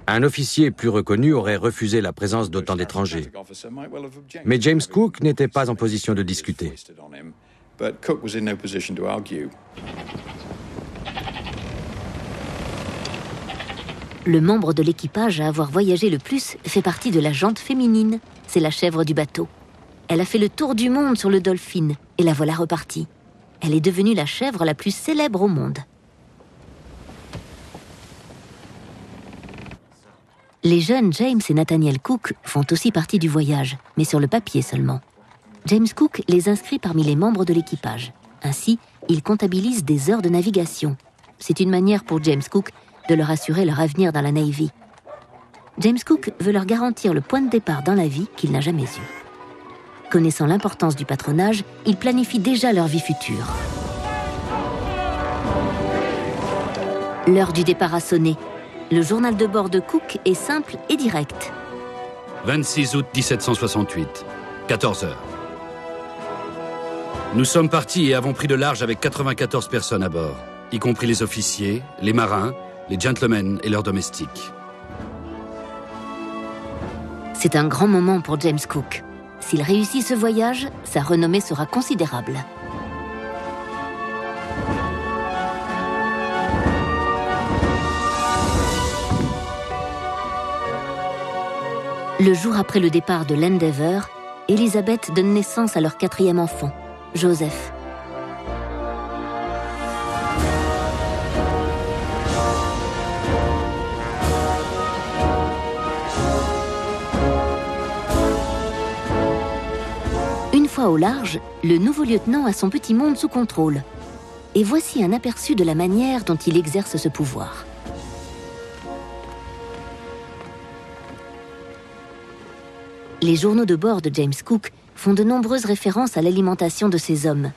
Un officier plus reconnu aurait refusé la présence d'autant d'étrangers. Mais James Cook n'était pas en position de discuter. Le membre de l'équipage à avoir voyagé le plus fait partie de la jante féminine. C'est la chèvre du bateau. Elle a fait le tour du monde sur le Dolphin et la voilà repartie. Elle est devenue la chèvre la plus célèbre au monde. Les jeunes James et Nathaniel Cook font aussi partie du voyage, mais sur le papier seulement. James Cook les inscrit parmi les membres de l'équipage. Ainsi, il comptabilise des heures de navigation. C'est une manière pour James Cook de leur assurer leur avenir dans la Navy. James Cook veut leur garantir le point de départ dans la vie qu'il n'a jamais eu. Connaissant l'importance du patronage, il planifie déjà leur vie future. L'heure du départ a sonné. Le journal de bord de Cook est simple et direct. 26 août 1768, 14 heures. Nous sommes partis et avons pris le large avec 94 personnes à bord, y compris les officiers, les marins, les gentlemen et leurs domestiques. C'est un grand moment pour James Cook. S'il réussit ce voyage, sa renommée sera considérable. Le jour après le départ de l'Endeavour, Elizabeth donne naissance à leur 4e enfant, Joseph. Une fois au large, le nouveau lieutenant a son petit monde sous contrôle. Et voici un aperçu de la manière dont il exerce ce pouvoir. Les journaux de bord de James Cook font de nombreuses références à l'alimentation de ces hommes.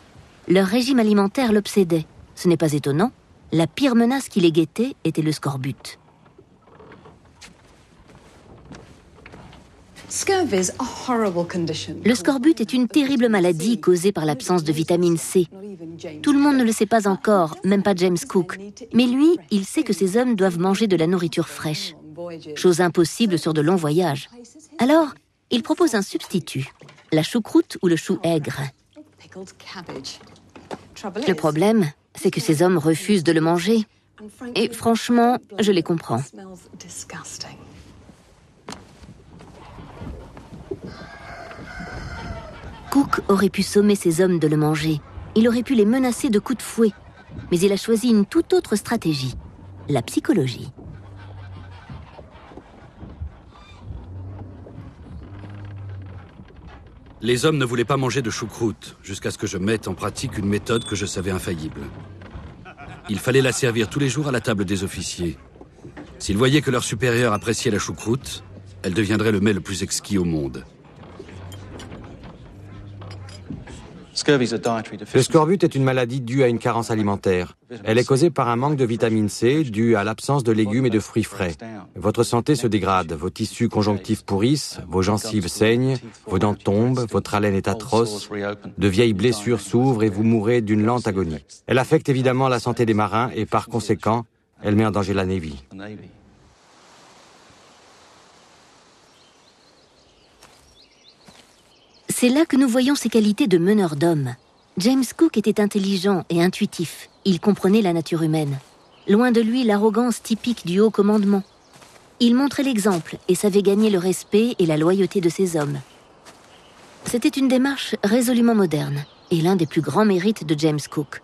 Leur régime alimentaire l'obsédait. Ce n'est pas étonnant. La pire menace qui les guettait était le scorbut. Le scorbut est une terrible maladie causée par l'absence de vitamine C. Tout le monde ne le sait pas encore, même pas James Cook. Mais lui, il sait que ces hommes doivent manger de la nourriture fraîche. Chose impossible sur de longs voyages. Alors, il propose un substitut, la choucroute ou le chou aigre. Le problème, c'est que ces hommes refusent de le manger. Et franchement, je les comprends. Cook aurait pu sommer ces hommes de le manger. Il aurait pu les menacer de coups de fouet. Mais il a choisi une toute autre stratégie, la psychologie. Les hommes ne voulaient pas manger de choucroute, jusqu'à ce que je mette en pratique une méthode que je savais infaillible. Il fallait la servir tous les jours à la table des officiers. S'ils voyaient que leur supérieur appréciait la choucroute, elle deviendrait le mets le plus exquis au monde. Le scorbut est une maladie due à une carence alimentaire. Elle est causée par un manque de vitamine C dû à l'absence de légumes et de fruits frais. Votre santé se dégrade, vos tissus conjonctifs pourrissent, vos gencives saignent, vos dents tombent, votre haleine est atroce, de vieilles blessures s'ouvrent et vous mourrez d'une lente agonie. Elle affecte évidemment la santé des marins et par conséquent, elle met en danger la Navy. C'est là que nous voyons ses qualités de meneur d'hommes. James Cook était intelligent et intuitif. Il comprenait la nature humaine. Loin de lui l'arrogance typique du haut commandement. Il montrait l'exemple et savait gagner le respect et la loyauté de ses hommes. C'était une démarche résolument moderne et l'un des plus grands mérites de James Cook.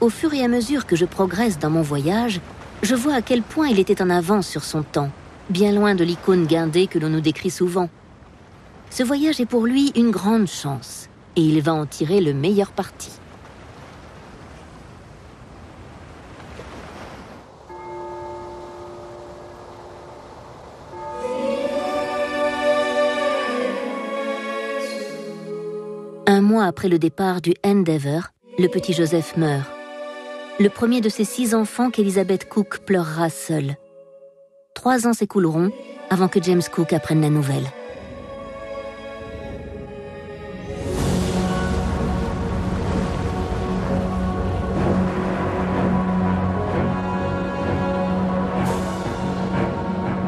Au fur et à mesure que je progresse dans mon voyage, je vois à quel point il était en avance sur son temps, bien loin de l'icône guindée que l'on nous décrit souvent. Ce voyage est pour lui une grande chance, et il va en tirer le meilleur parti. Un mois après le départ du Endeavour, le petit Joseph meurt. Le premier de ses 6 enfants qu'Elizabeth Cook pleurera seule. 3 ans s'écouleront avant que James Cook apprenne la nouvelle.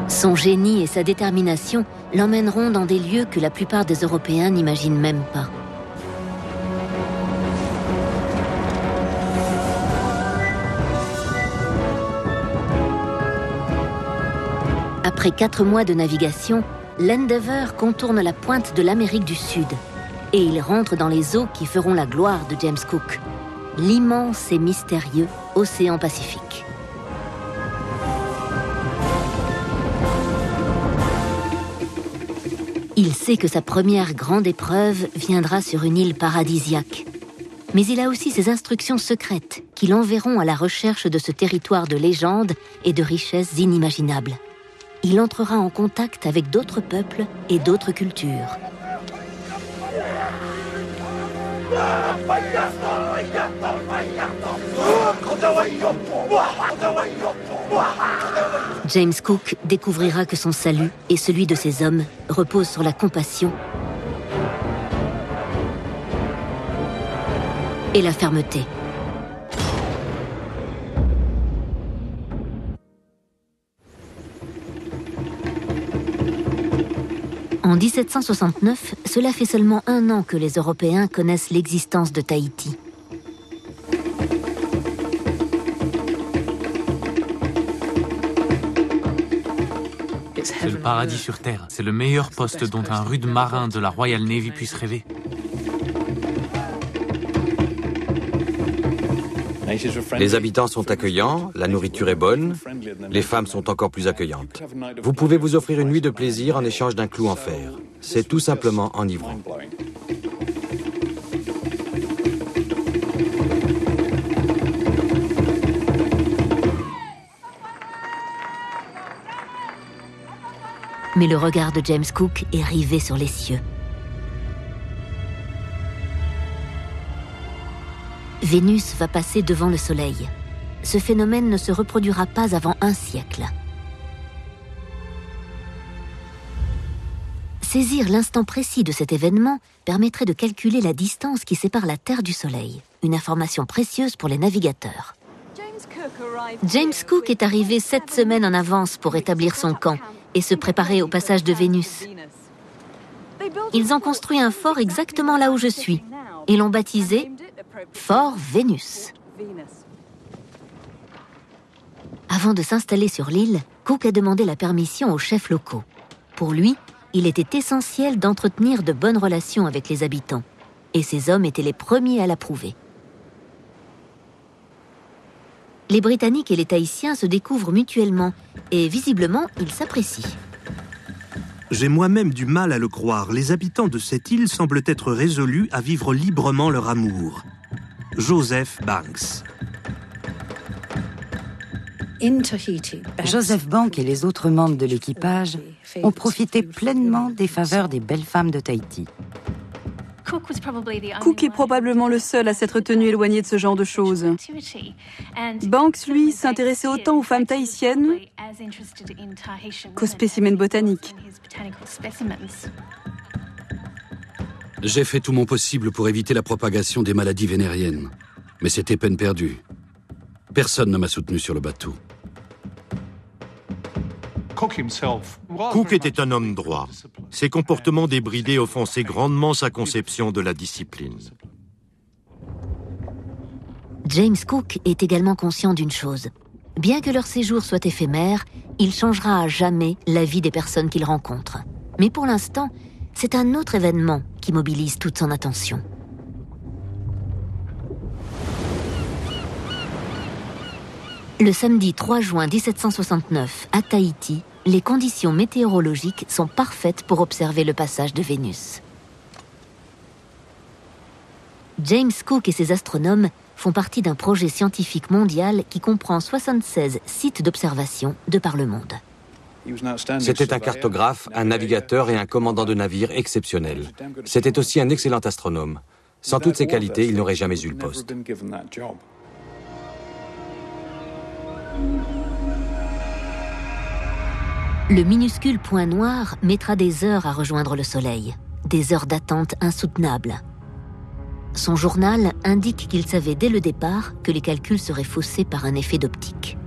Son génie et sa détermination l'emmèneront dans des lieux que la plupart des Européens n'imaginent même pas. Après 4 mois de navigation, l'Endeavour contourne la pointe de l'Amérique du Sud et il rentre dans les eaux qui feront la gloire de James Cook, l'immense et mystérieux océan Pacifique. Il sait que sa première grande épreuve viendra sur une île paradisiaque. Mais il a aussi ses instructions secrètes qui l'enverront à la recherche de ce territoire de légendes et de richesses inimaginables. Il entrera en contact avec d'autres peuples et d'autres cultures. James Cook découvrira que son salut et celui de ses hommes reposent sur la compassion et la fermeté. En 1769, cela fait seulement 1 an que les Européens connaissent l'existence de Tahiti. C'est le paradis sur Terre. C'est le meilleur poste dont un rude marin de la Royal Navy puisse rêver. Les habitants sont accueillants, la nourriture est bonne, les femmes sont encore plus accueillantes. Vous pouvez vous offrir une nuit de plaisir en échange d'un clou en fer. C'est tout simplement enivrant. Mais le regard de James Cook est rivé sur les cieux. Vénus va passer devant le Soleil. Ce phénomène ne se reproduira pas avant 1 siècle. Saisir l'instant précis de cet événement permettrait de calculer la distance qui sépare la Terre du Soleil, une information précieuse pour les navigateurs. James Cook est arrivé 7 semaines en avance pour établir son camp et se préparer au passage de Vénus. Ils ont construit un fort exactement là où je suis et l'ont baptisé Fort Vénus. Avant de s'installer sur l'île, Cook a demandé la permission aux chefs locaux. Pour lui, il était essentiel d'entretenir de bonnes relations avec les habitants, et ces hommes étaient les premiers à l'approuver. Les Britanniques et les Tahitiens se découvrent mutuellement, et visiblement, ils s'apprécient. J'ai moi-même du mal à le croire. Les habitants de cette île semblent être résolus à vivre librement leur amour. Joseph Banks. Joseph Banks et les autres membres de l'équipage ont profité pleinement des faveurs des belles femmes de Tahiti. Cook est probablement le seul à s'être tenu éloigné de ce genre de choses. Banks, lui, s'intéressait autant aux femmes tahitiennes qu'aux spécimens botaniques. J'ai fait tout mon possible pour éviter la propagation des maladies vénériennes. Mais c'était peine perdue. Personne ne m'a soutenu sur le bateau. Cook était un homme droit. Ses comportements débridés offensaient grandement sa conception de la discipline. James Cook est également conscient d'une chose. Bien que leur séjour soit éphémère, il changera à jamais la vie des personnes qu'il rencontre. Mais pour l'instant, c'est un autre événement qui mobilise toute son attention. Le samedi 3 juin 1769, à Tahiti, les conditions météorologiques sont parfaites pour observer le passage de Vénus. James Cook et ses astronomes font partie d'un projet scientifique mondial qui comprend 76 sites d'observation de par le monde. C'était un cartographe, un navigateur et un commandant de navire exceptionnel. C'était aussi un excellent astronome. Sans toutes ces qualités, il n'aurait jamais eu le poste. Le minuscule point noir mettra des heures à rejoindre le Soleil, des heures d'attente insoutenables. Son journal indique qu'il savait dès le départ que les calculs seraient faussés par un effet d'optique.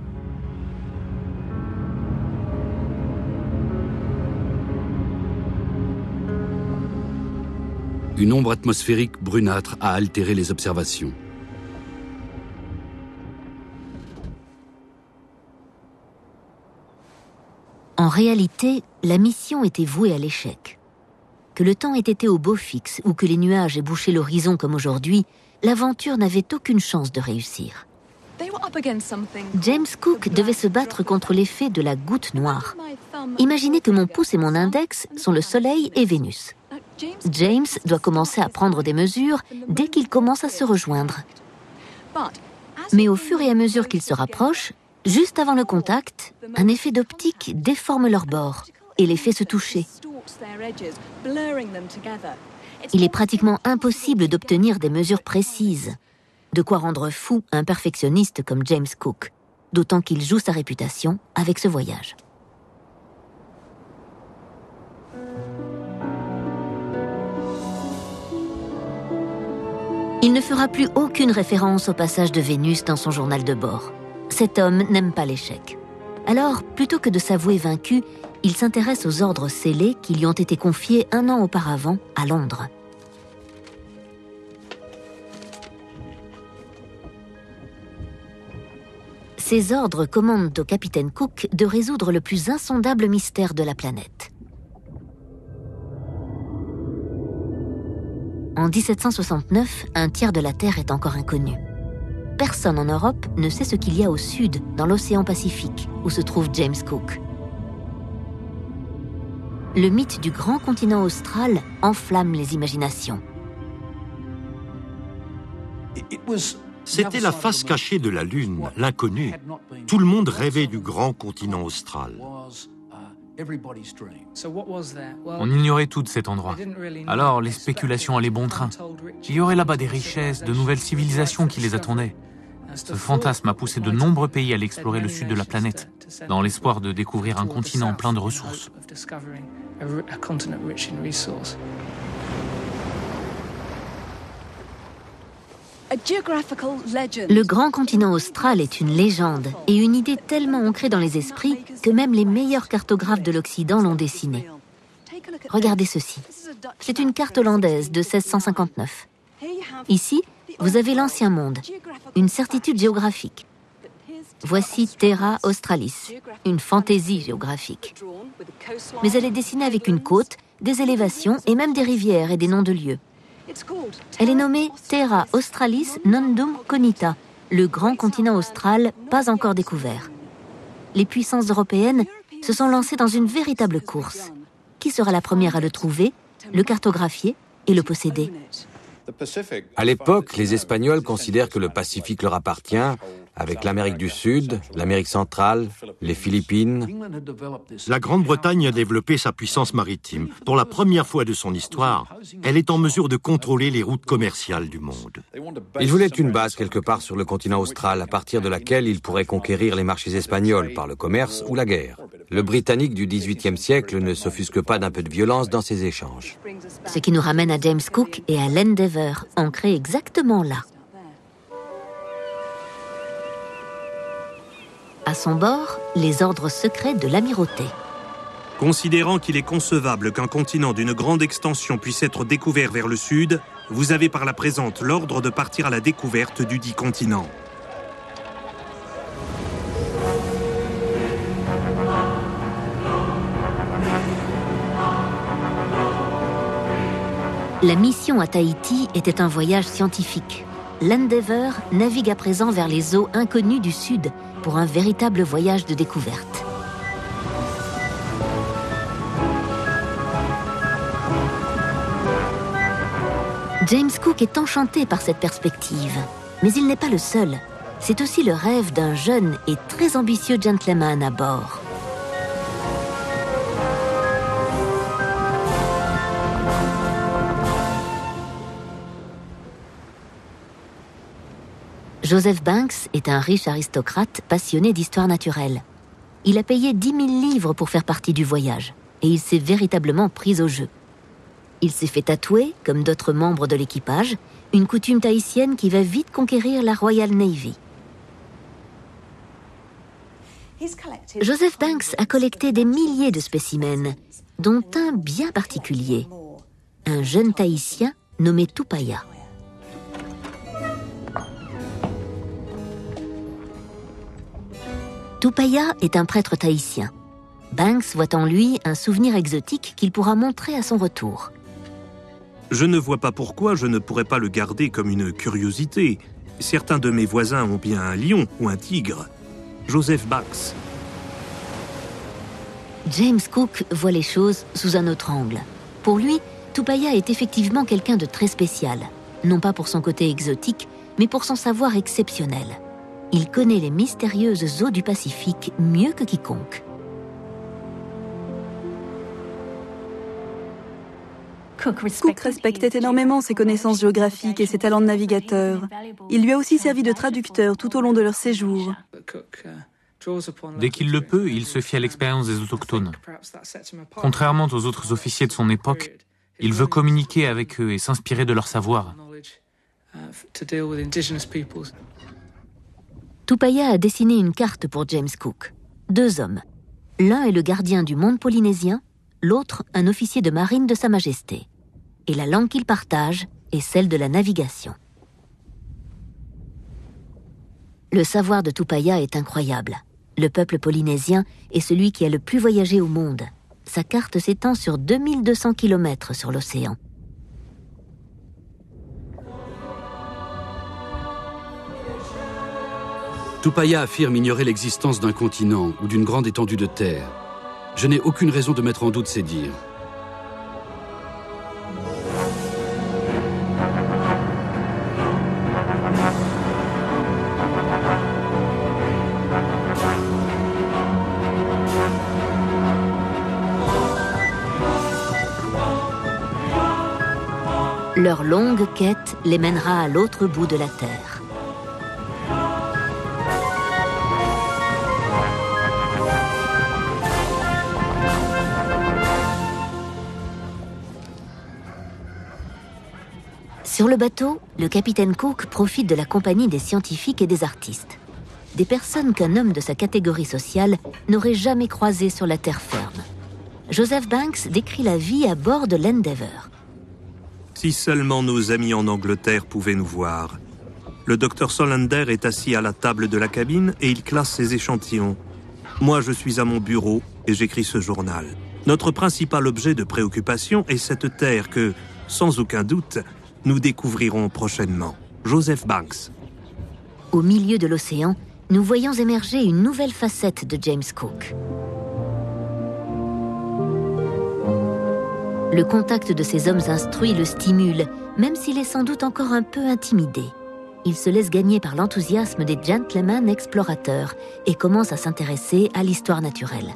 Une ombre atmosphérique brunâtre a altéré les observations. En réalité, la mission était vouée à l'échec. Que le temps ait été au beau fixe ou que les nuages aient bouché l'horizon comme aujourd'hui, l'aventure n'avait aucune chance de réussir. James Cook devait se battre contre l'effet de la goutte noire. Imaginez que mon pouce et mon index sont le Soleil et Vénus. James doit commencer à prendre des mesures dès qu'ils commencent à se rejoindre. Mais au fur et à mesure qu'ils se rapprochent, juste avant le contact, un effet d'optique déforme leurs bords et les fait se toucher. Il est pratiquement impossible d'obtenir des mesures précises. De quoi rendre fou un perfectionniste comme James Cook, d'autant qu'il joue sa réputation avec ce voyage. Il ne fera plus aucune référence au passage de Vénus dans son journal de bord. Cet homme n'aime pas l'échec. Alors, plutôt que de s'avouer vaincu, il s'intéresse aux ordres scellés qui lui ont été confiés 1 an auparavant à Londres. Ces ordres commandent au capitaine Cook de résoudre le plus insondable mystère de la planète. En 1769, un tiers de la Terre est encore inconnu. Personne en Europe ne sait ce qu'il y a au sud, dans l'océan Pacifique, où se trouve James Cook. Le mythe du grand continent austral enflamme les imaginations. C'était la face cachée de la Lune, l'inconnu. Tout le monde rêvait du grand continent austral. On ignorait tout de cet endroit. Alors les spéculations allaient bon train. Il y aurait là-bas des richesses, de nouvelles civilisations qui les attendaient. Ce fantasme a poussé de nombreux pays à aller explorer le sud de la planète, dans l'espoir de découvrir un continent plein de ressources. Le grand continent austral est une légende et une idée tellement ancrée dans les esprits que même les meilleurs cartographes de l'Occident l'ont dessinée. Regardez ceci. C'est une carte hollandaise de 1659. Ici, vous avez l'ancien monde, une certitude géographique. Voici Terra Australis, une fantaisie géographique. Mais elle est dessinée avec une côte, des élévations et même des rivières et des noms de lieux. Elle est nommée Terra Australis Nondum Cognita, le grand continent austral pas encore découvert. Les puissances européennes se sont lancées dans une véritable course. Qui sera la première à le trouver, le cartographier et le posséder? À l'époque, les Espagnols considèrent que le Pacifique leur appartient, avec l'Amérique du Sud, l'Amérique centrale, les Philippines. La Grande-Bretagne a développé sa puissance maritime. Pour la première fois de son histoire, elle est en mesure de contrôler les routes commerciales du monde. Ils voulaient une base quelque part sur le continent austral, à partir de laquelle ils pourraient conquérir les marchés espagnols par le commerce ou la guerre. Le Britannique du XVIIIe siècle ne s'offusque pas d'un peu de violence dans ces échanges. Ce qui nous ramène à James Cook et à l'Endeavour, ancré exactement là. À son bord, les ordres secrets de l'amirauté. Considérant qu'il est concevable qu'un continent d'une grande extension puisse être découvert vers le sud, vous avez par la présente l'ordre de partir à la découverte du dit continent. La mission à Tahiti était un voyage scientifique. L'Endeavour navigue à présent vers les eaux inconnues du sud pour un véritable voyage de découverte. James Cook est enchanté par cette perspective, mais il n'est pas le seul. C'est aussi le rêve d'un jeune et très ambitieux gentleman à bord. Joseph Banks est un riche aristocrate passionné d'histoire naturelle. Il a payé 10 000 livres pour faire partie du voyage, et il s'est véritablement pris au jeu. Il s'est fait tatouer, comme d'autres membres de l'équipage, une coutume tahitienne qui va vite conquérir la Royal Navy. Joseph Banks a collecté des milliers de spécimens, dont un bien particulier, un jeune Tahitien nommé Tupaya. Tupaya est un prêtre tahitien. Banks voit en lui un souvenir exotique qu'il pourra montrer à son retour. Je ne vois pas pourquoi je ne pourrais pas le garder comme une curiosité. Certains de mes voisins ont bien un lion ou un tigre. Joseph Banks. James Cook voit les choses sous un autre angle. Pour lui, Tupaya est effectivement quelqu'un de très spécial. Non pas pour son côté exotique, mais pour son savoir exceptionnel. Il connaît les mystérieuses eaux du Pacifique mieux que quiconque. Cook respectait énormément ses connaissances géographiques et ses talents de navigateur. Il lui a aussi servi de traducteur tout au long de leur séjour. Dès qu'il le peut, il se fie à l'expérience des autochtones. Contrairement aux autres officiers de son époque, il veut communiquer avec eux et s'inspirer de leur savoir. Tupaya a dessiné une carte pour James Cook. 2 hommes. L'un est le gardien du monde polynésien, l'autre un officier de marine de Sa Majesté. Et la langue qu'ils partagent est celle de la navigation. Le savoir de Tupaya est incroyable. Le peuple polynésien est celui qui a le plus voyagé au monde. Sa carte s'étend sur 2200 km sur l'océan. Tupaya affirme ignorer l'existence d'un continent ou d'une grande étendue de terre. Je n'ai aucune raison de mettre en doute ses dires. Leur longue quête les mènera à l'autre bout de la Terre. Sur le bateau, le capitaine Cook profite de la compagnie des scientifiques et des artistes. Des personnes qu'un homme de sa catégorie sociale n'aurait jamais croisées sur la terre ferme. Joseph Banks décrit la vie à bord de l'Endeavour. Si seulement nos amis en Angleterre pouvaient nous voir. Le docteur Solander est assis à la table de la cabine et il classe ses échantillons. Moi, je suis à mon bureau et j'écris ce journal. Notre principal objet de préoccupation est cette terre que, sans aucun doute, nous découvrirons prochainement. Joseph Banks. Au milieu de l'océan, nous voyons émerger une nouvelle facette de James Cook. Le contact de ces hommes instruits le stimule, même s'il est sans doute encore un peu intimidé. Il se laisse gagner par l'enthousiasme des gentlemen explorateurs et commence à s'intéresser à l'histoire naturelle.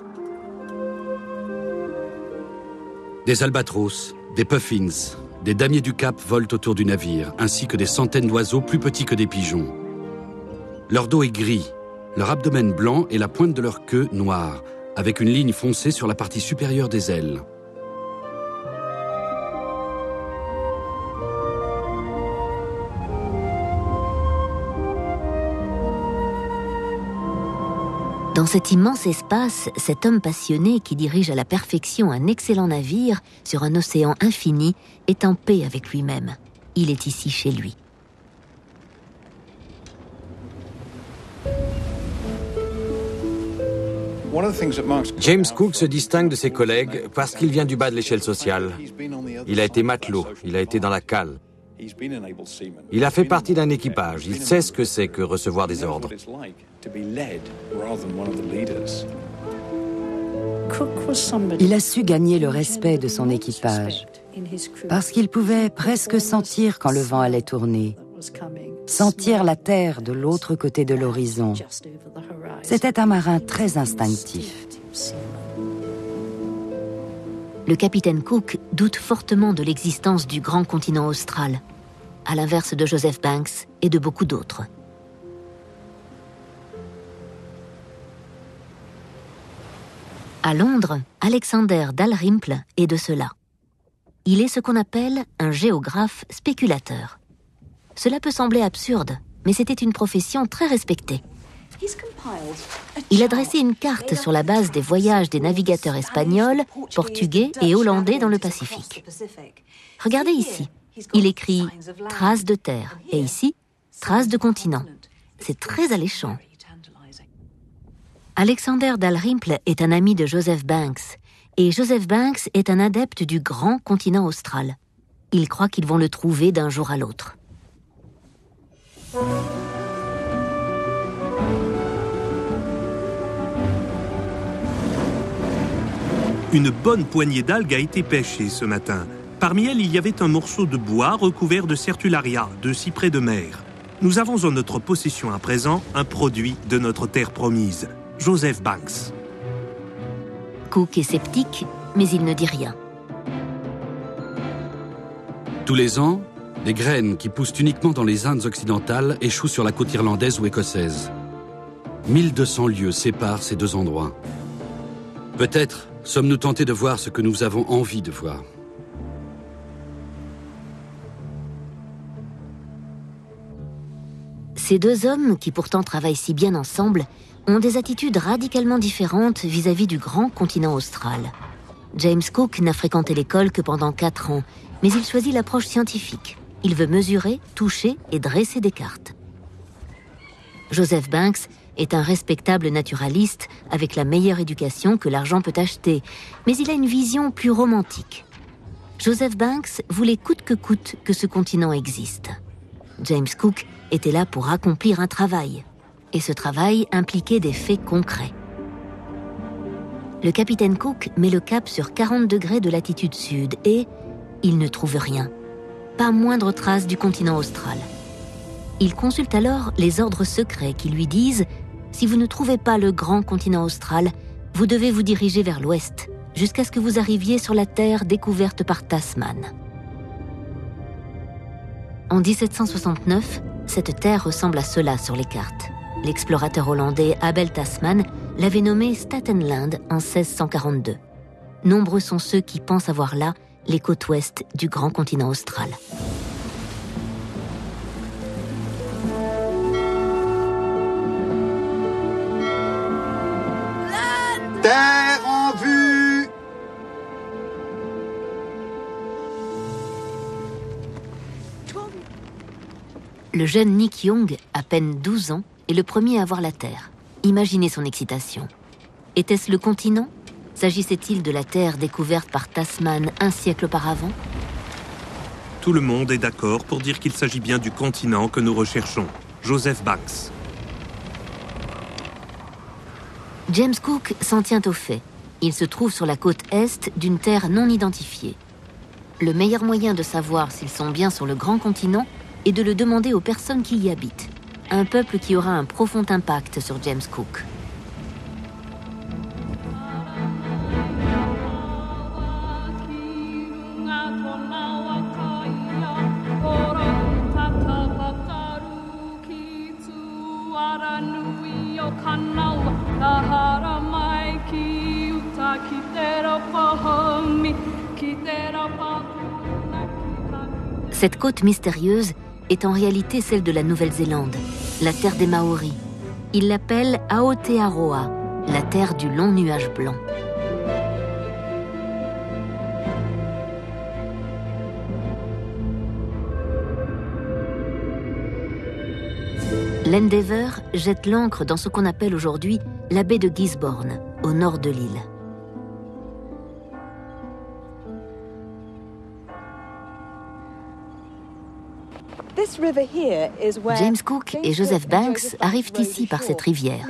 Des albatros, des puffins, des damiers du Cap volent autour du navire, ainsi que des centaines d'oiseaux plus petits que des pigeons. Leur dos est gris, leur abdomen blanc et la pointe de leur queue noire, avec une ligne foncée sur la partie supérieure des ailes. Dans cet immense espace, cet homme passionné qui dirige à la perfection un excellent navire sur un océan infini est en paix avec lui-même. Il est ici chez lui. James Cook se distingue de ses collègues parce qu'il vient du bas de l'échelle sociale. Il a été matelot, il a été dans la cale. Il a fait partie d'un équipage, il sait ce que c'est que recevoir des ordres. Il a su gagner le respect de son équipage, parce qu'il pouvait presque sentir quand le vent allait tourner, sentir la terre de l'autre côté de l'horizon. C'était un marin très instinctif. Le capitaine Cook doute fortement de l'existence du grand continent austral, à l'inverse de Joseph Banks et de beaucoup d'autres. À Londres, Alexander Dalrymple est de cela. Il est ce qu'on appelle un géographe spéculateur. Cela peut sembler absurde, mais c'était une profession très respectée. Il a dressé une carte sur la base des voyages des navigateurs espagnols, portugais et hollandais dans le Pacifique. Regardez ici, il écrit « traces de terre » et ici « traces de continent ». C'est très alléchant. Alexander Dalrymple est un ami de Joseph Banks, et Joseph Banks est un adepte du grand continent austral. Il croit qu'ils vont le trouver d'un jour à l'autre. Une bonne poignée d'algues a été pêchée ce matin. Parmi elles, il y avait un morceau de bois recouvert de sertularia, de cyprès de mer. Nous avons en notre possession à présent un produit de notre terre promise, Joseph Banks. Cook est sceptique, mais il ne dit rien. Tous les ans, les graines qui poussent uniquement dans les Indes occidentales échouent sur la côte irlandaise ou écossaise. 1200 lieues séparent ces deux endroits. Peut-être sommes-nous tentés de voir ce que nous avons envie de voir. Ces deux hommes, qui pourtant travaillent si bien ensemble, ont des attitudes radicalement différentes vis-à-vis du grand continent austral. James Cook n'a fréquenté l'école que pendant 4 ans, mais il choisit l'approche scientifique. Il veut mesurer, toucher et dresser des cartes. Joseph Banks est un respectable naturaliste avec la meilleure éducation que l'argent peut acheter, mais il a une vision plus romantique. Joseph Banks voulait coûte que ce continent existe. James Cook était là pour accomplir un travail, et ce travail impliquait des faits concrets. Le capitaine Cook met le cap sur 40 degrés de latitude sud et il ne trouve rien, pas moindre trace du continent austral. Il consulte alors les ordres secrets qui lui disent « Si vous ne trouvez pas le grand continent austral, vous devez vous diriger vers l'ouest, jusqu'à ce que vous arriviez sur la terre découverte par Tasman. » En 1769, cette terre ressemble à cela sur les cartes. L'explorateur hollandais Abel Tasman l'avait nommée Statenland en 1642. Nombreux sont ceux qui pensent avoir là les côtes ouest du grand continent austral. Terre en vue! Le jeune Nick Young, à peine 12 ans, est le premier à voir la Terre. Imaginez son excitation. Était-ce le continent? S'agissait-il de la Terre découverte par Tasman un siècle auparavant? Tout le monde est d'accord pour dire qu'il s'agit bien du continent que nous recherchons, Joseph Banks. James Cook s'en tient au fait. Il se trouve sur la côte est d'une terre non identifiée. Le meilleur moyen de savoir s'ils sont bien sur le grand continent est de le demander aux personnes qui y habitent. Un peuple qui aura un profond impact sur James Cook. Cette côte mystérieuse est en réalité celle de la Nouvelle-Zélande, la terre des Maoris. Ils l'appellent Aotearoa, la terre du long nuage blanc. L'Endeavour jette l'ancre dans ce qu'on appelle aujourd'hui la baie de Gisborne, au nord de l'île. James Cook et Joseph Banks arrivent ici par cette rivière.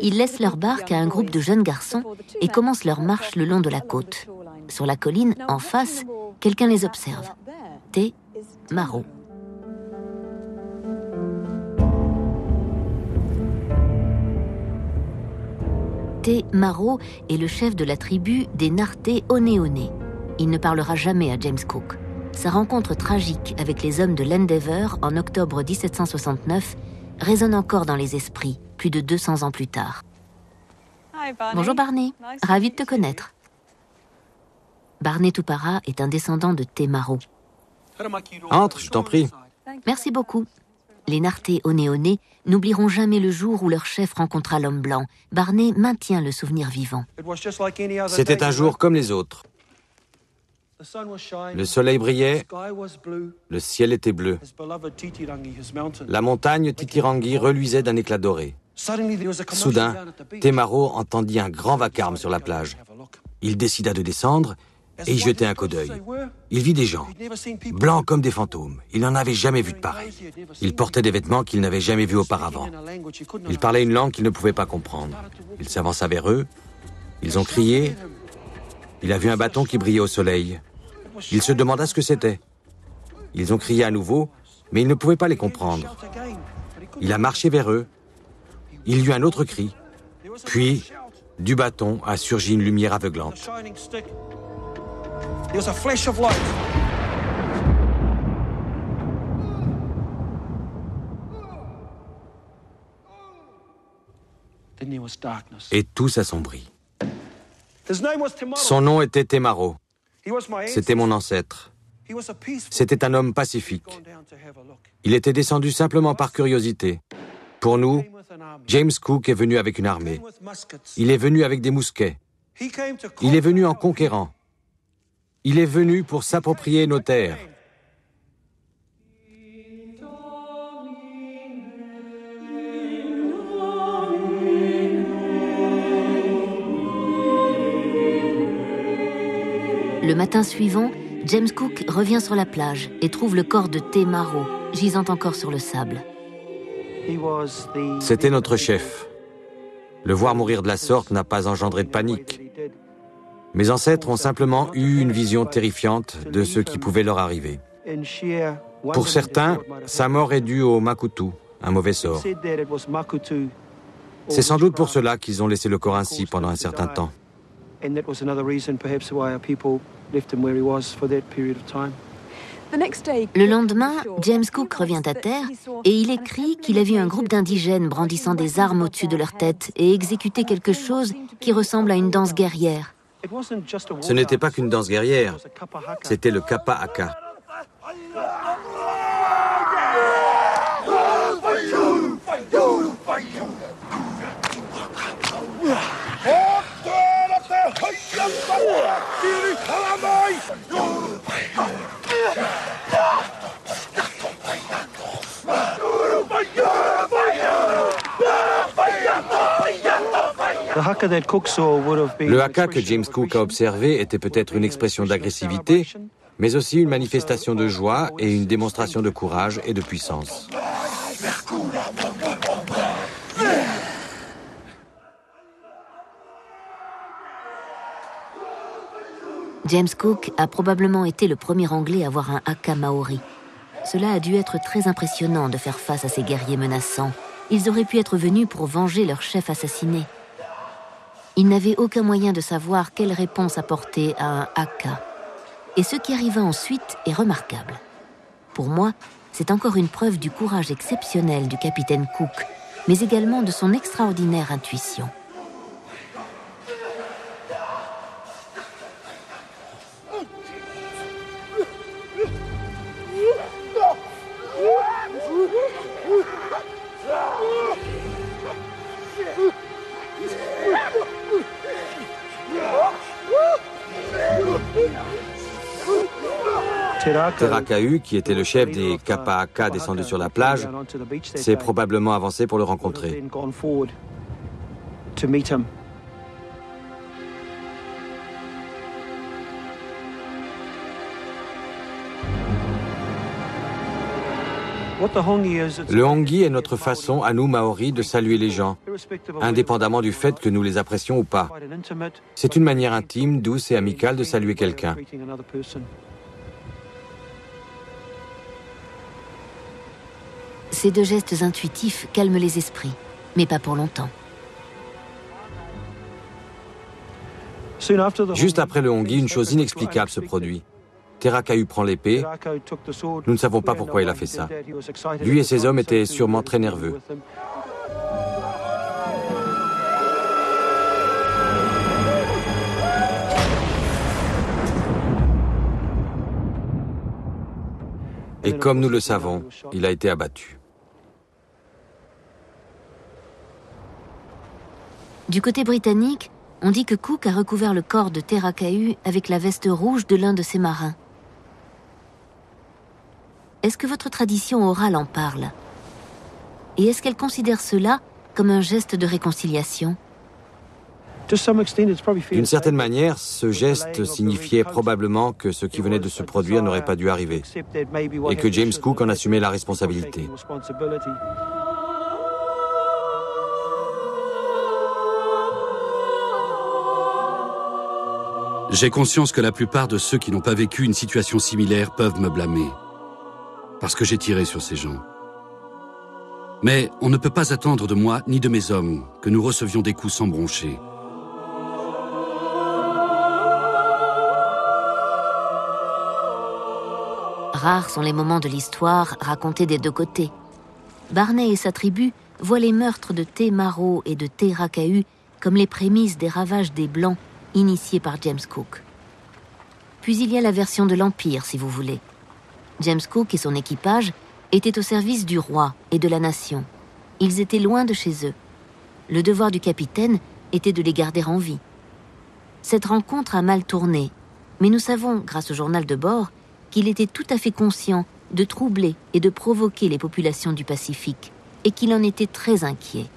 Ils laissent leur barque à un groupe de jeunes garçons et commencent leur marche le long de la côte. Sur la colline, en face, quelqu'un les observe. T. Marot. T. Marot est le chef de la tribu des Narté Oneone. Il ne parlera jamais à James Cook. Sa rencontre tragique avec les hommes de l'Endeavour en octobre 1769 résonne encore dans les esprits, plus de 200 ans plus tard. Bonjour Barney, ravi de te connaître. Barney Tupara est un descendant de Temaro. Entre, je t'en prie. Merci beaucoup. Les Nartés Onéonés n'oublieront jamais le jour où leur chef rencontra l'homme blanc. Barney maintient le souvenir vivant. C'était un jour comme les autres. Le soleil brillait, le ciel était bleu. La montagne Titirangi reluisait d'un éclat doré. Soudain, Temaro entendit un grand vacarme sur la plage. Il décida de descendre et y jeter un coup d'œil. Il vit des gens, blancs comme des fantômes. Il n'en avait jamais vu de pareil. Ils portaient des vêtements qu'il n'avait jamais vus auparavant. Ils parlaient une langue qu'il ne pouvait pas comprendre. Il s'avança vers eux. Ils ont crié. Il a vu un bâton qui brillait au soleil. Il se demanda ce que c'était. Ils ont crié à nouveau, mais il ne pouvait pas les comprendre. Il a marché vers eux. Il y eut un autre cri. Puis, du bâton a surgi une lumière aveuglante. Et tout s'assombrit. Son nom était Temaro. C'était mon ancêtre. C'était un homme pacifique. Il était descendu simplement par curiosité. Pour nous, James Cook est venu avec une armée. Il est venu avec des mousquets. Il est venu en conquérant. Il est venu pour s'approprier nos terres. Le matin suivant, James Cook revient sur la plage et trouve le corps de Temaro, gisant encore sur le sable. C'était notre chef. Le voir mourir de la sorte n'a pas engendré de panique. Mes ancêtres ont simplement eu une vision terrifiante de ce qui pouvait leur arriver. Pour certains, sa mort est due au Makutu, un mauvais sort. C'est sans doute pour cela qu'ils ont laissé le corps ainsi pendant un certain temps. Le lendemain, James Cook revient à terre et il écrit qu'il a vu un groupe d'indigènes brandissant des armes au-dessus de leur tête et exécuter quelque chose qui ressemble à une danse guerrière. Ce n'était pas qu'une danse guerrière, c'était le Kapa Aka. Le haka que James Cook a observé était peut-être une expression d'agressivité, mais aussi une manifestation de joie et une démonstration de courage et de puissance. James Cook a probablement été le premier Anglais à voir un haka maori. Cela a dû être très impressionnant de faire face à ces guerriers menaçants. Ils auraient pu être venus pour venger leur chef assassiné. Ils n'avaient aucun moyen de savoir quelle réponse apporter à un haka. Et ce qui arriva ensuite est remarquable. Pour moi, c'est encore une preuve du courage exceptionnel du capitaine Cook, mais également de son extraordinaire intuition. Terakahu, qui était le chef des Kapa Aka descendus sur la plage, s'est probablement avancé pour le rencontrer. Le hongi est notre façon, à nous Maoris, de saluer les gens, indépendamment du fait que nous les apprécions ou pas. C'est une manière intime, douce et amicale de saluer quelqu'un. Ces deux gestes intuitifs calment les esprits, mais pas pour longtemps. Juste après le hongi, une chose inexplicable se produit. Terakahu prend l'épée. Nous ne savons pas pourquoi il a fait ça. Lui et ses hommes étaient sûrement très nerveux. Et comme nous le savons, il a été abattu. Du côté britannique, on dit que Cook a recouvert le corps de Terracahu avec la veste rouge de l'un de ses marins. Est-ce que votre tradition orale en parle? Et est-ce qu'elle considère cela comme un geste de réconciliation? D'une certaine manière, ce geste signifiait probablement que ce qui venait de se produire n'aurait pas dû arriver, et que James Cook en assumait la responsabilité. J'ai conscience que la plupart de ceux qui n'ont pas vécu une situation similaire peuvent me blâmer, parce que j'ai tiré sur ces gens. Mais on ne peut pas attendre de moi ni de mes hommes que nous recevions des coups sans broncher. Rares sont les moments de l'histoire racontés des deux côtés. Barney et sa tribu voient les meurtres de Te Maro et de Terracahu comme les prémices des ravages des Blancs initiés par James Cook. Puis il y a la version de l'Empire, si vous voulez. James Cook et son équipage étaient au service du roi et de la nation. Ils étaient loin de chez eux. Le devoir du capitaine était de les garder en vie. Cette rencontre a mal tourné, mais nous savons, grâce au journal de bord, qu'il était tout à fait conscient de troubler et de provoquer les populations du Pacifique, et qu'il en était très inquiet.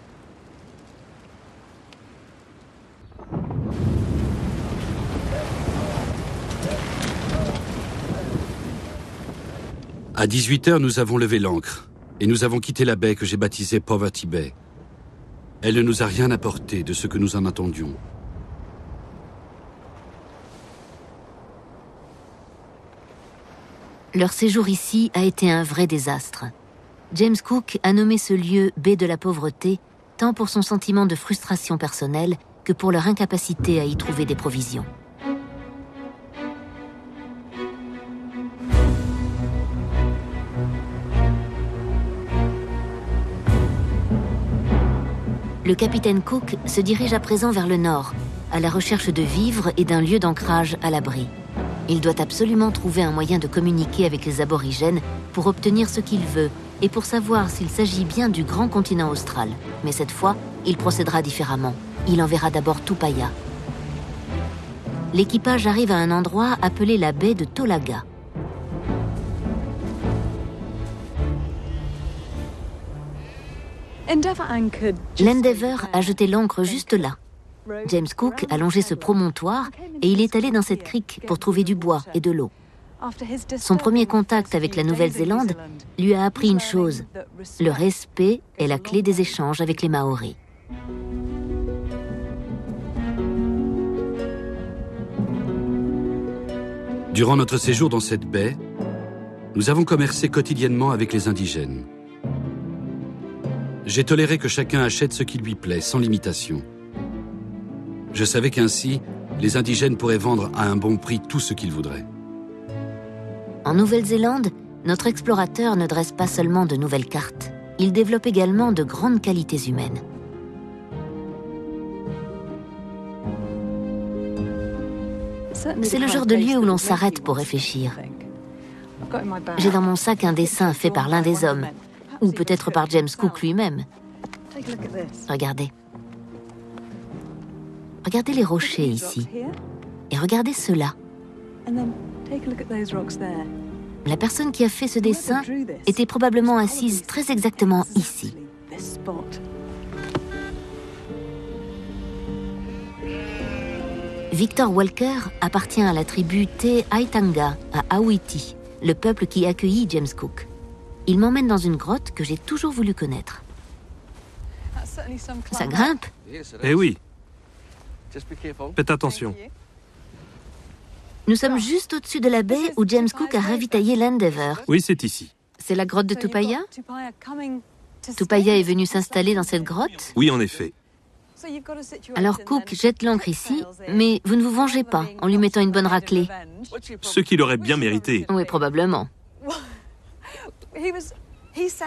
À 18h, nous avons levé l'ancre, et nous avons quitté la baie que j'ai baptisée Poverty Bay. Elle ne nous a rien apporté de ce que nous en attendions. Leur séjour ici a été un vrai désastre. James Cook a nommé ce lieu baie de la pauvreté, tant pour son sentiment de frustration personnelle que pour leur incapacité à y trouver des provisions. Le capitaine Cook se dirige à présent vers le nord, à la recherche de vivres et d'un lieu d'ancrage à l'abri. Il doit absolument trouver un moyen de communiquer avec les aborigènes pour obtenir ce qu'il veut et pour savoir s'il s'agit bien du grand continent austral. Mais cette fois, il procédera différemment. Il enverra d'abord Tupaya. L'équipage arrive à un endroit appelé la baie de Tolaga. L'Endeavour a jeté l'ancre juste là. James Cook a longé ce promontoire et il est allé dans cette crique pour trouver du bois et de l'eau. Son premier contact avec la Nouvelle-Zélande lui a appris une chose: le respect est la clé des échanges avec les Maoris. Durant notre séjour dans cette baie, nous avons commercé quotidiennement avec les indigènes. J'ai toléré que chacun achète ce qui lui plaît, sans limitation. Je savais qu'ainsi, les indigènes pourraient vendre à un bon prix tout ce qu'ils voudraient. En Nouvelle-Zélande, notre explorateur ne dresse pas seulement de nouvelles cartes. Il développe également de grandes qualités humaines. C'est le genre de lieu où l'on s'arrête pour réfléchir. J'ai dans mon sac un dessin fait par l'un des hommes, ou peut-être par James Cook lui-même. Regardez. Regardez les rochers ici. Et regardez ceux-là. La personne qui a fait ce dessin était probablement assise très exactement ici. Victor Walker appartient à la tribu Te Aitanga à Ahouiti, le peuple qui accueillit James Cook. Il m'emmène dans une grotte que j'ai toujours voulu connaître. Ça grimpe? Eh oui. Faites attention. Nous sommes juste au-dessus de la baie où James Cook a ravitaillé l'Endeavour. Oui, c'est ici. C'est la grotte de Tupaya? Tupaya est venu s'installer dans cette grotte? Oui, en effet. Alors Cook jette l'ancre ici, mais vous ne vous vengez pas en lui mettant une bonne raclée. Ce qu'il aurait bien mérité. Oui, probablement.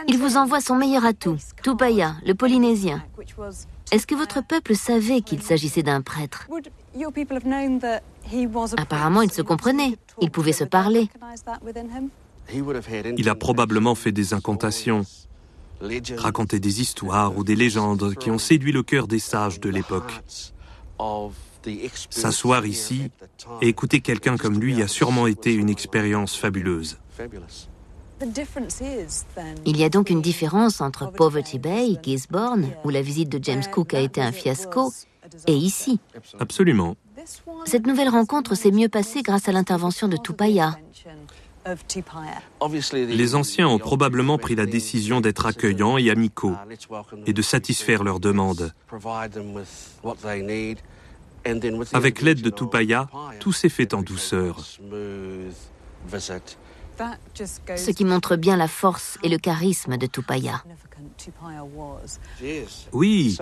Il vous envoie son meilleur atout, Tupaya, le Polynésien. Est-ce que votre peuple savait qu'il s'agissait d'un prêtre? Apparemment, ils se comprenaient. Ils pouvaient se parler. Il a probablement fait des incantations, raconté des histoires ou des légendes qui ont séduit le cœur des sages de l'époque. S'asseoir ici et écouter quelqu'un comme lui a sûrement été une expérience fabuleuse. Il y a donc une différence entre Poverty Bay, Gisborne, où la visite de James Cook a été un fiasco, et ici. Absolument. Cette nouvelle rencontre s'est mieux passée grâce à l'intervention de Tupaya. Les anciens ont probablement pris la décision d'être accueillants et amicaux et de satisfaire leurs demandes. Avec l'aide de Tupaya, tout s'est fait en douceur. Ce qui montre bien la force et le charisme de Tupaya. Oui,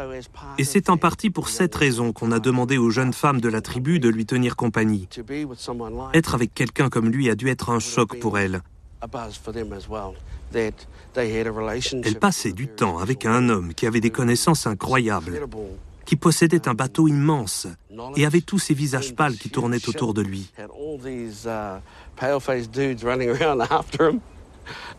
et c'est en partie pour cette raison qu'on a demandé aux jeunes femmes de la tribu de lui tenir compagnie. Être avec quelqu'un comme lui a dû être un choc pour elles. Elles passaient du temps avec un homme qui avait des connaissances incroyables, qui possédait un bateau immense et avait tous ces visages pâles qui tournaient autour de lui.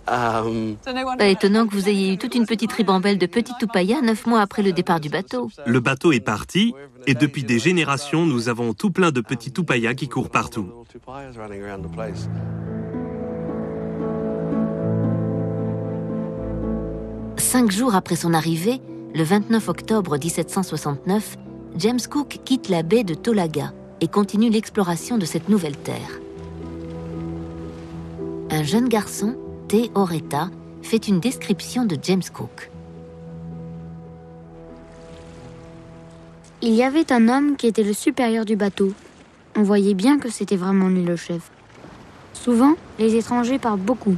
Pas étonnant que vous ayez eu toute une petite ribambelle de petits Tupaya 9 mois après le départ du bateau. Le bateau est parti et depuis des générations, nous avons tout plein de petits Tupaya qui courent partout. Cinq jours après son arrivée, le 29 octobre 1769, James Cook quitte la baie de Tolaga et continue l'exploration de cette nouvelle terre. Un jeune garçon, Te Oreta, fait une description de James Cook. Il y avait un homme qui était le supérieur du bateau. On voyait bien que c'était vraiment lui le chef. Souvent, les étrangers parlent beaucoup.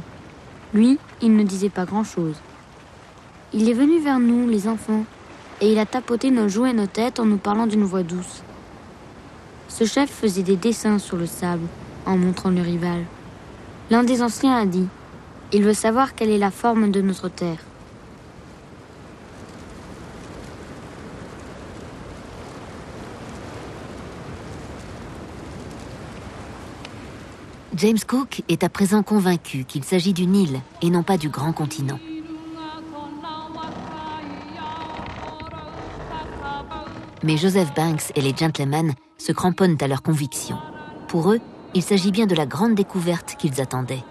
Lui, il ne disait pas grand-chose. Il est venu vers nous, les enfants, et il a tapoté nos joues et nos têtes en nous parlant d'une voix douce. Ce chef faisait des dessins sur le sable, en montrant le rival. L'un des anciens a dit « Il veut savoir quelle est la forme de notre terre. » James Cook est à présent convaincu qu'il s'agit d'une île et non pas du grand continent. Mais Joseph Banks et les gentlemen se cramponnent à leurs convictions. Pour eux, il s'agit bien de la grande découverte qu'ils attendaient.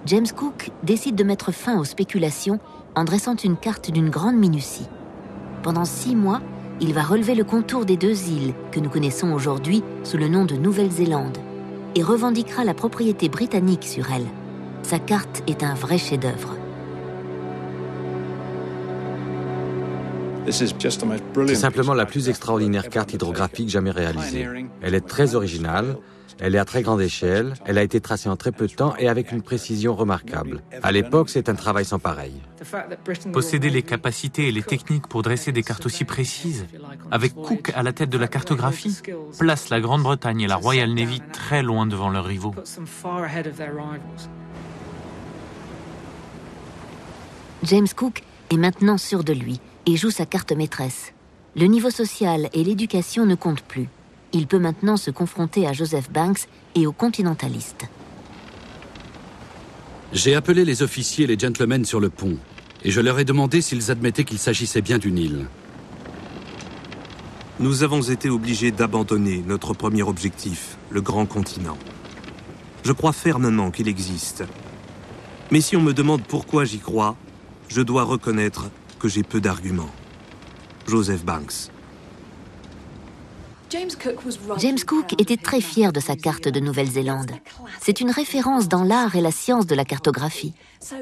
James Cook décide de mettre fin aux spéculations en dressant une carte d'une grande minutie. Pendant 6 mois, il va relever le contour des 2 îles que nous connaissons aujourd'hui sous le nom de Nouvelle-Zélande et revendiquera la propriété britannique sur elle. Sa carte est un vrai chef-d'œuvre. C'est simplement la plus extraordinaire carte hydrographique jamais réalisée. Elle est très originale, elle est à très grande échelle, elle a été tracée en très peu de temps et avec une précision remarquable. À l'époque, c'est un travail sans pareil. Posséder les capacités et les techniques pour dresser des cartes aussi précises, avec Cook à la tête de la cartographie, place la Grande-Bretagne et la Royal Navy très loin devant leurs rivaux. James Cook est maintenant sûr de lui et joue sa carte maîtresse. Le niveau social et l'éducation ne comptent plus. Il peut maintenant se confronter à Joseph Banks et aux continentalistes. J'ai appelé les officiers et les gentlemen sur le pont, et je leur ai demandé s'ils admettaient qu'il s'agissait bien d'une île. Nous avons été obligés d'abandonner notre premier objectif, le grand continent. Je crois fermement qu'il existe. Mais si on me demande pourquoi j'y crois, je dois reconnaître que j'ai peu d'arguments. Joseph Banks. James Cook était très fier de sa carte de Nouvelle-Zélande. C'est une référence dans l'art et la science de la cartographie.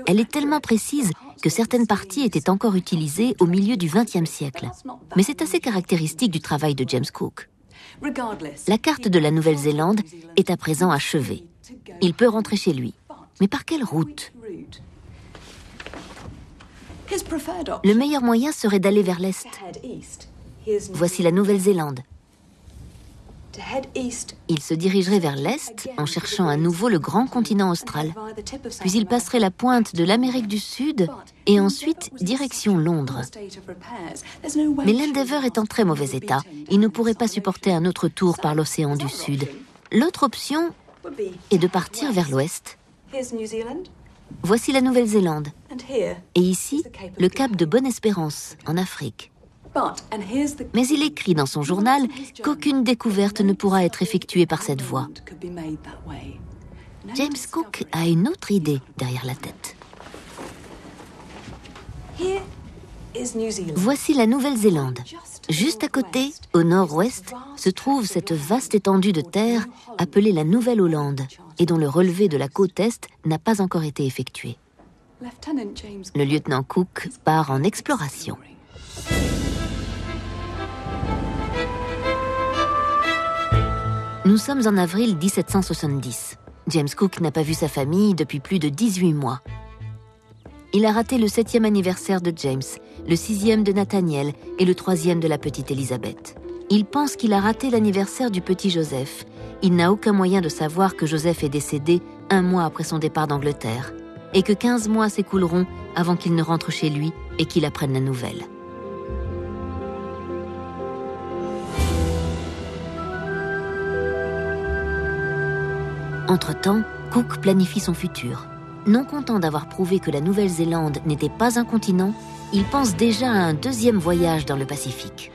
Elle est tellement précise que certaines parties étaient encore utilisées au milieu du XXe siècle. Mais c'est assez caractéristique du travail de James Cook. La carte de la Nouvelle-Zélande est à présent achevée. Il peut rentrer chez lui. Mais par quelle route ? Le meilleur moyen serait d'aller vers l'est. Voici la Nouvelle-Zélande. Il se dirigerait vers l'est en cherchant à nouveau le grand continent austral. Puis il passerait la pointe de l'Amérique du Sud et ensuite direction Londres. Mais l'Endeavour est en très mauvais état. Il ne pourrait pas supporter un autre tour par l'océan du Sud. L'autre option est de partir vers l'ouest Voici la Nouvelle-Zélande. Et ici, le cap de Bonne-Espérance, en Afrique. Mais il écrit dans son journal qu'aucune découverte ne pourra être effectuée par cette voie. James Cook a une autre idée derrière la tête. Voici la Nouvelle-Zélande. Juste à côté, au nord-ouest, se trouve cette vaste étendue de terre appelée la Nouvelle-Hollande et dont le relevé de la côte est n'a pas encore été effectué. Le lieutenant Cook part en exploration. Nous sommes en avril 1770. James Cook n'a pas vu sa famille depuis plus de 18 mois. Il a raté le 7e anniversaire de James, le 6e de Nathaniel et le 3e de la petite Elizabeth. Il pense qu'il a raté l'anniversaire du petit Joseph. Il n'a aucun moyen de savoir que Joseph est décédé 1 mois après son départ d'Angleterre et que 15 mois s'écouleront avant qu'il ne rentre chez lui et qu'il apprenne la nouvelle. Entre-temps, Cook planifie son futur. Non content d'avoir prouvé que la Nouvelle-Zélande n'était pas un continent, il pense déjà à un 2e voyage dans le Pacifique.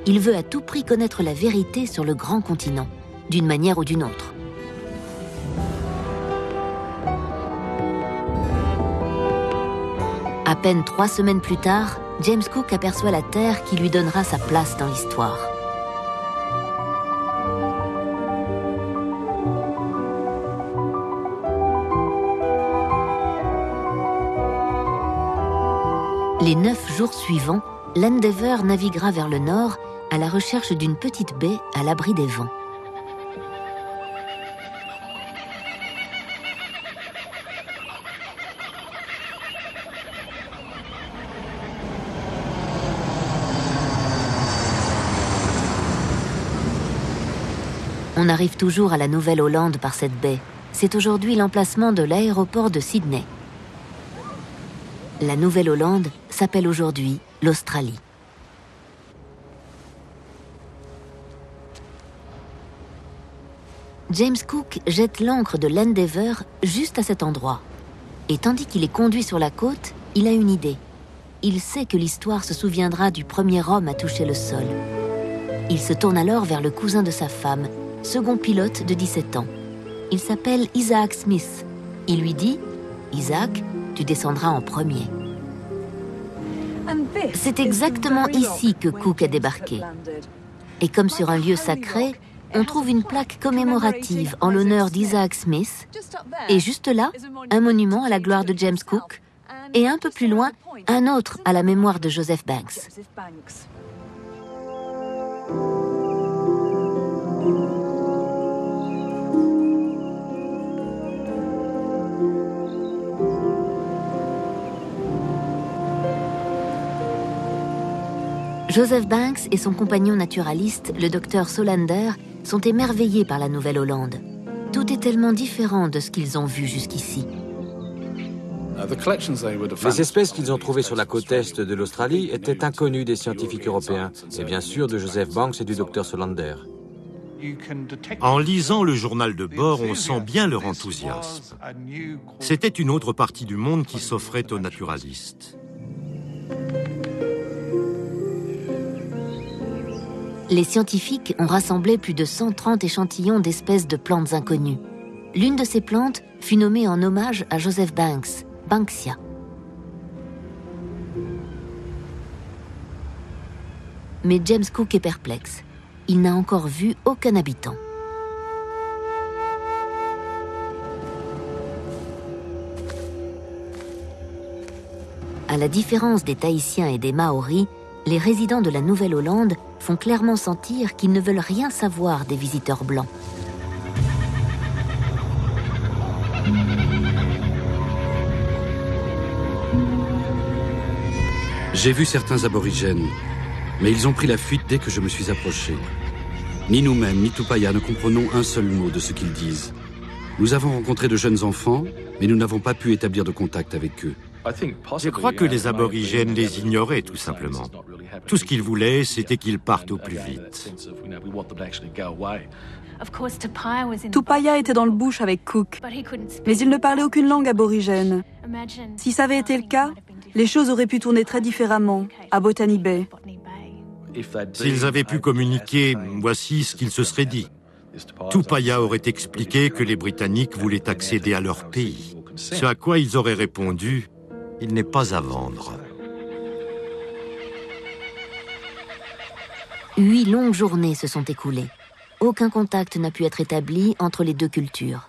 Il veut à tout prix connaître la vérité sur le grand continent, d'une manière ou d'une autre. À peine 3 semaines plus tard, James Cook aperçoit la Terre qui lui donnera sa place dans l'histoire. Les 9 jours suivants, l'Endeavour naviguera vers le nord à la recherche d'une petite baie à l'abri des vents. On arrive toujours à la Nouvelle-Hollande par cette baie. C'est aujourd'hui l'emplacement de l'aéroport de Sydney. La Nouvelle-Hollande s'appelle aujourd'hui l'Australie. James Cook jette l'ancre de l'Endeavour juste à cet endroit. Et tandis qu'il est conduit sur la côte, il a une idée. Il sait que l'histoire se souviendra du premier homme à toucher le sol. Il se tourne alors vers le cousin de sa femme, second pilote de 17 ans. Il s'appelle Isaac Smith. Il lui dit « Isaac, tu descendras en premier ». C'est exactement ici que Cook a débarqué. Et comme sur un lieu sacré, on trouve une plaque commémorative en l'honneur d'Isaac Smith, et juste là, un monument à la gloire de James Cook, et un peu plus loin, un autre à la mémoire de Joseph Banks. Joseph Banks et son compagnon naturaliste, le docteur Solander, sont émerveillés par la Nouvelle-Hollande. Tout est tellement différent de ce qu'ils ont vu jusqu'ici. Les espèces qu'ils ont trouvées sur la côte est de l'Australie étaient inconnues des scientifiques européens, et bien sûr de Joseph Banks et du docteur Solander. En lisant le journal de bord, on sent bien leur enthousiasme. C'était une autre partie du monde qui s'offrait aux naturalistes. Les scientifiques ont rassemblé plus de 130 échantillons d'espèces de plantes inconnues. L'une de ces plantes fut nommée en hommage à Joseph Banks, Banksia. Mais James Cook est perplexe. Il n'a encore vu aucun habitant. À la différence des Tahitiens et des Maoris, les résidents de la Nouvelle-Hollande font clairement sentir qu'ils ne veulent rien savoir des visiteurs blancs. J'ai vu certains aborigènes, mais ils ont pris la fuite dès que je me suis approché. Ni nous-mêmes, ni Tupaya ne comprenons un seul mot de ce qu'ils disent. Nous avons rencontré de jeunes enfants, mais nous n'avons pas pu établir de contact avec eux. Je crois que les aborigènes les ignoraient tout simplement. Tout ce qu'ils voulaient, c'était qu'ils partent au plus vite. Tupaya était dans le bush avec Cook, mais il ne parlait aucune langue aborigène. Si ça avait été le cas, les choses auraient pu tourner très différemment à Botany Bay. S'ils avaient pu communiquer, voici ce qu'ils se seraient dit. Tupaya aurait expliqué que les Britanniques voulaient accéder à leur pays. Ce à quoi ils auraient répondu, il n'est pas à vendre. 8 longues journées se sont écoulées. Aucun contact n'a pu être établi entre les deux cultures.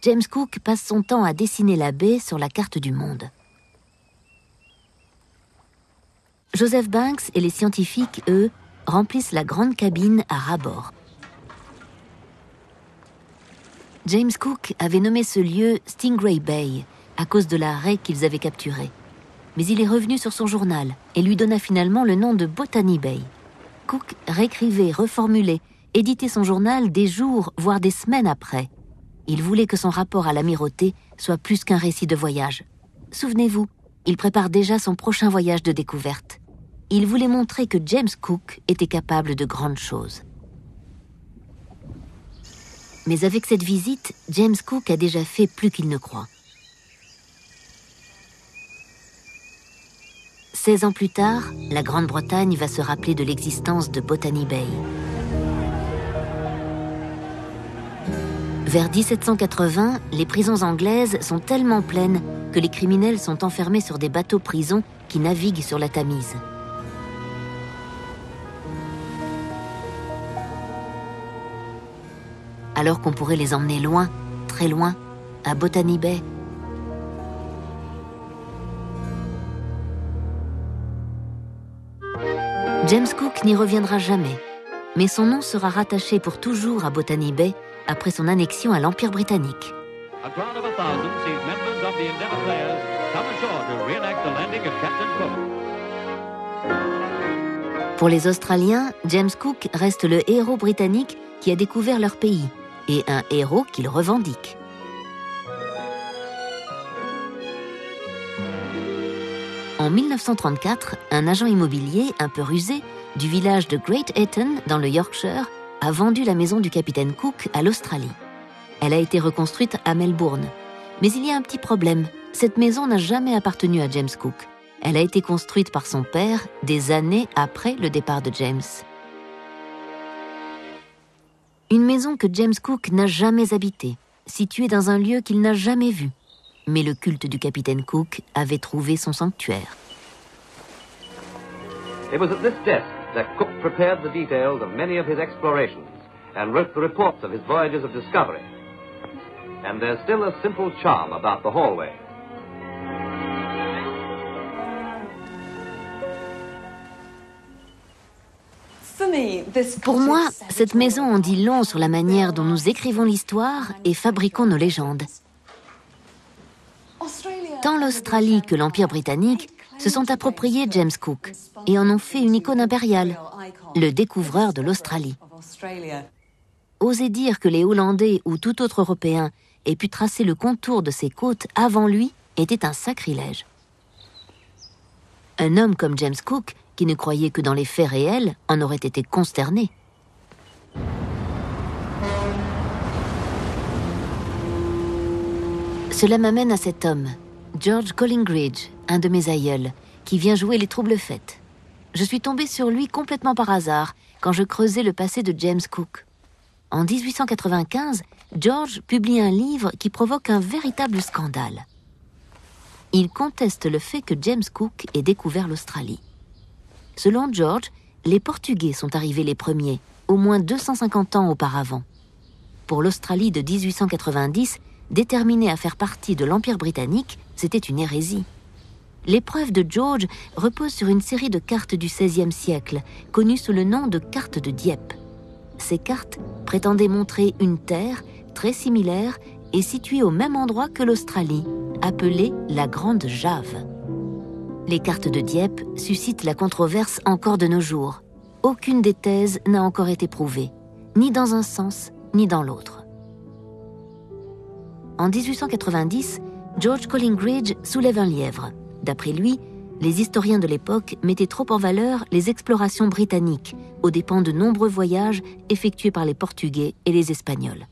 James Cook passe son temps à dessiner la baie sur la carte du monde. Joseph Banks et les scientifiques, eux, remplissent la grande cabine à ras-bord. James Cook avait nommé ce lieu Stingray Bay à cause de la raie qu'ils avaient capturée. Mais il est revenu sur son journal et lui donna finalement le nom de Botany Bay. Cook réécrivait, reformulait, éditait son journal des jours, voire des semaines après. Il voulait que son rapport à l'amirauté soit plus qu'un récit de voyage. Souvenez-vous, il prépare déjà son prochain voyage de découverte. Il voulait montrer que James Cook était capable de grandes choses. Mais avec cette visite, James Cook a déjà fait plus qu'il ne croit. 16 ans plus tard, la Grande-Bretagne va se rappeler de l'existence de Botany Bay. Vers 1780, les prisons anglaises sont tellement pleines que les criminels sont enfermés sur des bateaux-prisons qui naviguent sur la Tamise. Alors qu'on pourrait les emmener loin, très loin, à Botany Bay. James Cook n'y reviendra jamais, mais son nom sera rattaché pour toujours à Botany Bay après son annexion à l'Empire britannique. Pour les Australiens, James Cook reste le héros britannique qui a découvert leur pays, et un héros qu'ils revendiquent. En 1934, un agent immobilier un peu rusé du village de Great Ayton, dans le Yorkshire, a vendu la maison du capitaine Cook à l'Australie. Elle a été reconstruite à Melbourne. Mais il y a un petit problème. Cette maison n'a jamais appartenu à James Cook. Elle a été construite par son père des années après le départ de James. Une maison que James Cook n'a jamais habitée, située dans un lieu qu'il n'a jamais vu. Mais le culte du capitaine Cook avait trouvé son sanctuaire. It was at this desk that Cook prepared the details of many of his explorations and wrote the reports of his voyages of discovery. And there's still a simple charm about the hallway. Pour moi, cette maison en dit long sur la manière dont nous écrivons l'histoire et fabriquons nos légendes. Tant l'Australie que l'Empire britannique se sont appropriés James Cook et en ont fait une icône impériale, le découvreur de l'Australie. Oser dire que les Hollandais ou tout autre Européen aient pu tracer le contour de ces côtes avant lui était un sacrilège. Un homme comme James Cook, qui ne croyait que dans les faits réels, en aurait été consterné. Cela m'amène à cet homme, George Collingridge, un de mes aïeuls, qui vient jouer les troubles-fêtes. Je suis tombée sur lui complètement par hasard quand je creusais le passé de James Cook. En 1895, George publie un livre qui provoque un véritable scandale. Il conteste le fait que James Cook ait découvert l'Australie. Selon George, les Portugais sont arrivés les premiers, au moins 250 ans auparavant. Pour l'Australie de 1890, déterminée à faire partie de l'Empire britannique, c'était une hérésie. Les preuves de George reposent sur une série de cartes du XVIe siècle, connues sous le nom de cartes de Dieppe. Ces cartes prétendaient montrer une terre très similaire et située au même endroit que l'Australie, appelée la Grande Jave. Les cartes de Dieppe suscitent la controverse encore de nos jours. Aucune des thèses n'a encore été prouvée, ni dans un sens, ni dans l'autre. En 1890, George Collingridge soulève un lièvre. D'après lui, les historiens de l'époque mettaient trop en valeur les explorations britanniques, aux dépens de nombreux voyages effectués par les Portugais et les Espagnols.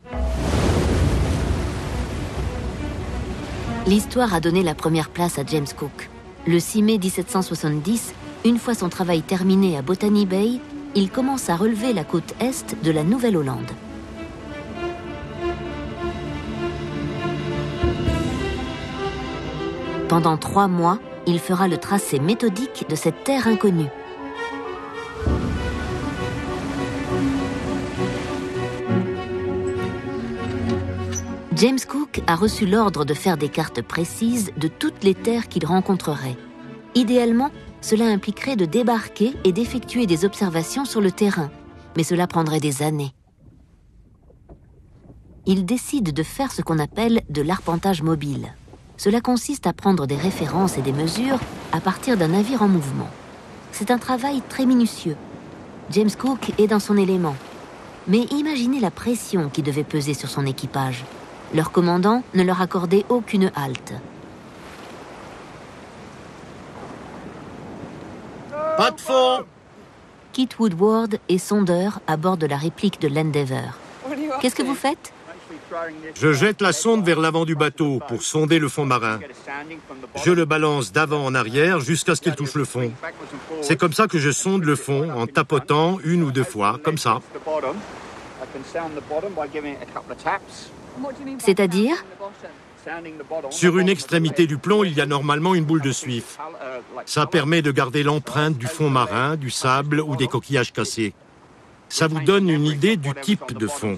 L'histoire a donné la première place à James Cook. Le 6 mai 1770, une fois son travail terminé à Botany Bay, il commence à relever la côte est de la Nouvelle-Hollande. Pendant 3 mois, il fera le tracé méthodique de cette terre inconnue. James Cook a reçu l'ordre de faire des cartes précises de toutes les terres qu'il rencontrerait. Idéalement, cela impliquerait de débarquer et d'effectuer des observations sur le terrain, mais cela prendrait des années. Il décide de faire ce qu'on appelle de l'arpentage mobile. Cela consiste à prendre des références et des mesures à partir d'un navire en mouvement. C'est un travail très minutieux. James Cook est dans son élément. Mais imaginez la pression qui devait peser sur son équipage. Leur commandant ne leur accordait aucune halte. Pas de fond! Kit Woodward est sondeur à bord de la réplique de l'Endeavour. Qu'est-ce que vous faites ? Je jette la sonde vers l'avant du bateau pour sonder le fond marin. Je le balance d'avant en arrière jusqu'à ce qu'il touche le fond. C'est comme ça que je sonde le fond en tapotant 1 ou 2 fois, comme ça. C'est-à-dire ? Sur une extrémité du plomb, il y a normalement une boule de suif. Ça permet de garder l'empreinte du fond marin, du sable ou des coquillages cassés. Ça vous donne une idée du type de fond.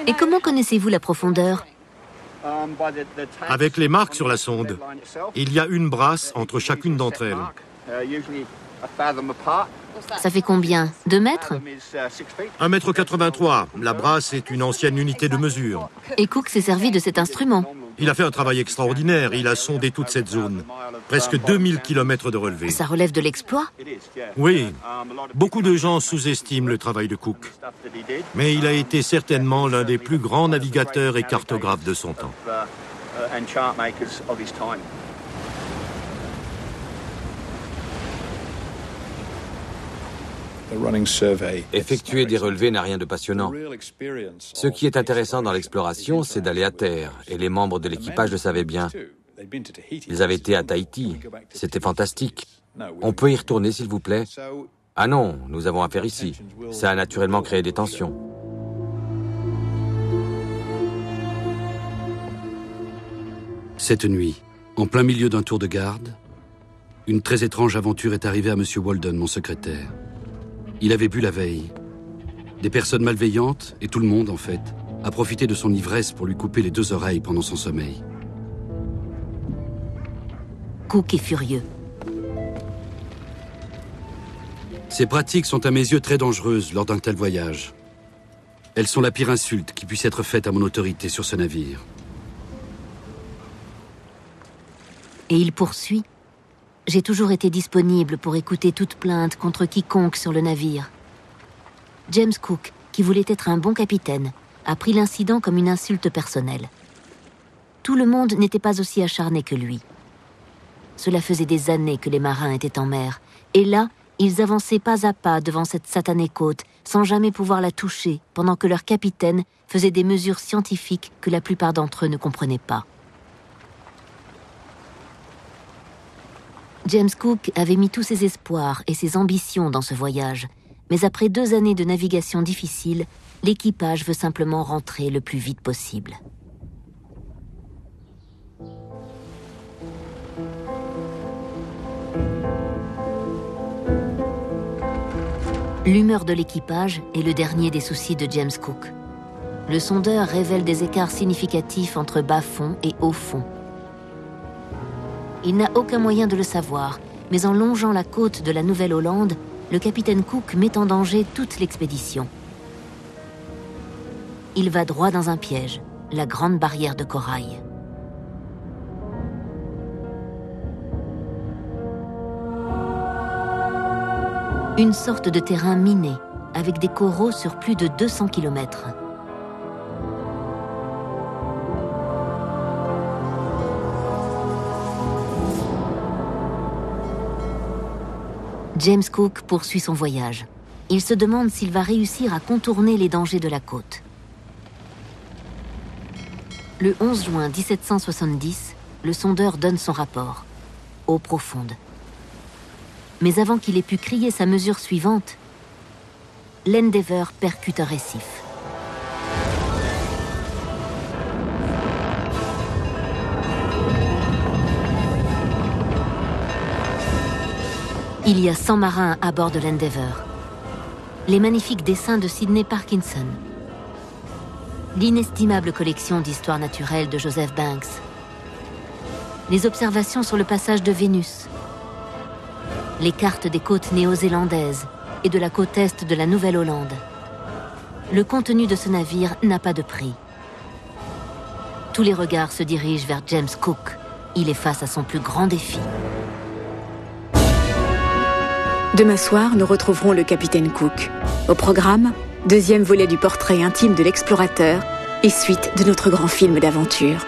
Et comment connaissez-vous la profondeur ? Avec les marques sur la sonde, il y a une brasse entre chacune d'entre elles. Ça fait combien ? 2 mètres ? 1,83 m. La brasse est une ancienne unité de mesure. Et Cook s'est servi de cet instrument. Il a fait un travail extraordinaire. Il a sondé toute cette zone. Presque 2000 km de relevée. Ça relève de l'exploit ? Oui. Beaucoup de gens sous-estiment le travail de Cook. Mais il a été certainement l'un des plus grands navigateurs et cartographes de son temps. Effectuer des relevés n'a rien de passionnant. Ce qui est intéressant dans l'exploration, c'est d'aller à terre, et les membres de l'équipage le savaient bien. Ils avaient été à Tahiti, c'était fantastique. On peut y retourner, s'il vous plaît ? Ah non, nous avons affaire ici. Ça a naturellement créé des tensions. Cette nuit, en plein milieu d'un tour de garde, une très étrange aventure est arrivée à M. Walden, mon secrétaire. Il avait bu la veille. Des personnes malveillantes, et tout le monde en fait, a profité de son ivresse pour lui couper les 2 oreilles pendant son sommeil. Cook est furieux. Ces pratiques sont à mes yeux très dangereuses lors d'un tel voyage. Elles sont la pire insulte qui puisse être faite à mon autorité sur ce navire. Et il poursuit. J'ai toujours été disponible pour écouter toute plainte contre quiconque sur le navire. James Cook, qui voulait être un bon capitaine, a pris l'incident comme une insulte personnelle. Tout le monde n'était pas aussi acharné que lui. Cela faisait des années que les marins étaient en mer, et là, ils avançaient pas à pas devant cette satanée côte, sans jamais pouvoir la toucher, pendant que leur capitaine faisait des mesures scientifiques que la plupart d'entre eux ne comprenaient pas. James Cook avait mis tous ses espoirs et ses ambitions dans ce voyage, mais après 2 années de navigation difficile, l'équipage veut simplement rentrer le plus vite possible. L'humeur de l'équipage est le dernier des soucis de James Cook. Le sondeur révèle des écarts significatifs entre bas-fond et haut-fond. Il n'a aucun moyen de le savoir, mais en longeant la côte de la Nouvelle-Hollande, le capitaine Cook met en danger toute l'expédition. Il va droit dans un piège, la grande barrière de corail. Une sorte de terrain miné, avec des coraux sur plus de 200 km. James Cook poursuit son voyage. Il se demande s'il va réussir à contourner les dangers de la côte. Le 11 juin 1770, le sondeur donne son rapport. Eau profonde. Mais avant qu'il ait pu crier sa mesure suivante, l'Endeavour percute un récif. Il y a 100 marins à bord de l'Endeavour. Les magnifiques dessins de Sidney Parkinson. L'inestimable collection d'histoire naturelle de Joseph Banks. Les observations sur le passage de Vénus. Les cartes des côtes néo-zélandaises et de la côte est de la Nouvelle-Hollande. Le contenu de ce navire n'a pas de prix. Tous les regards se dirigent vers James Cook. Il est face à son plus grand défi. Demain soir, nous retrouverons le capitaine Cook. Au programme, 2e volet du portrait intime de l'explorateur et suite de notre grand film d'aventure.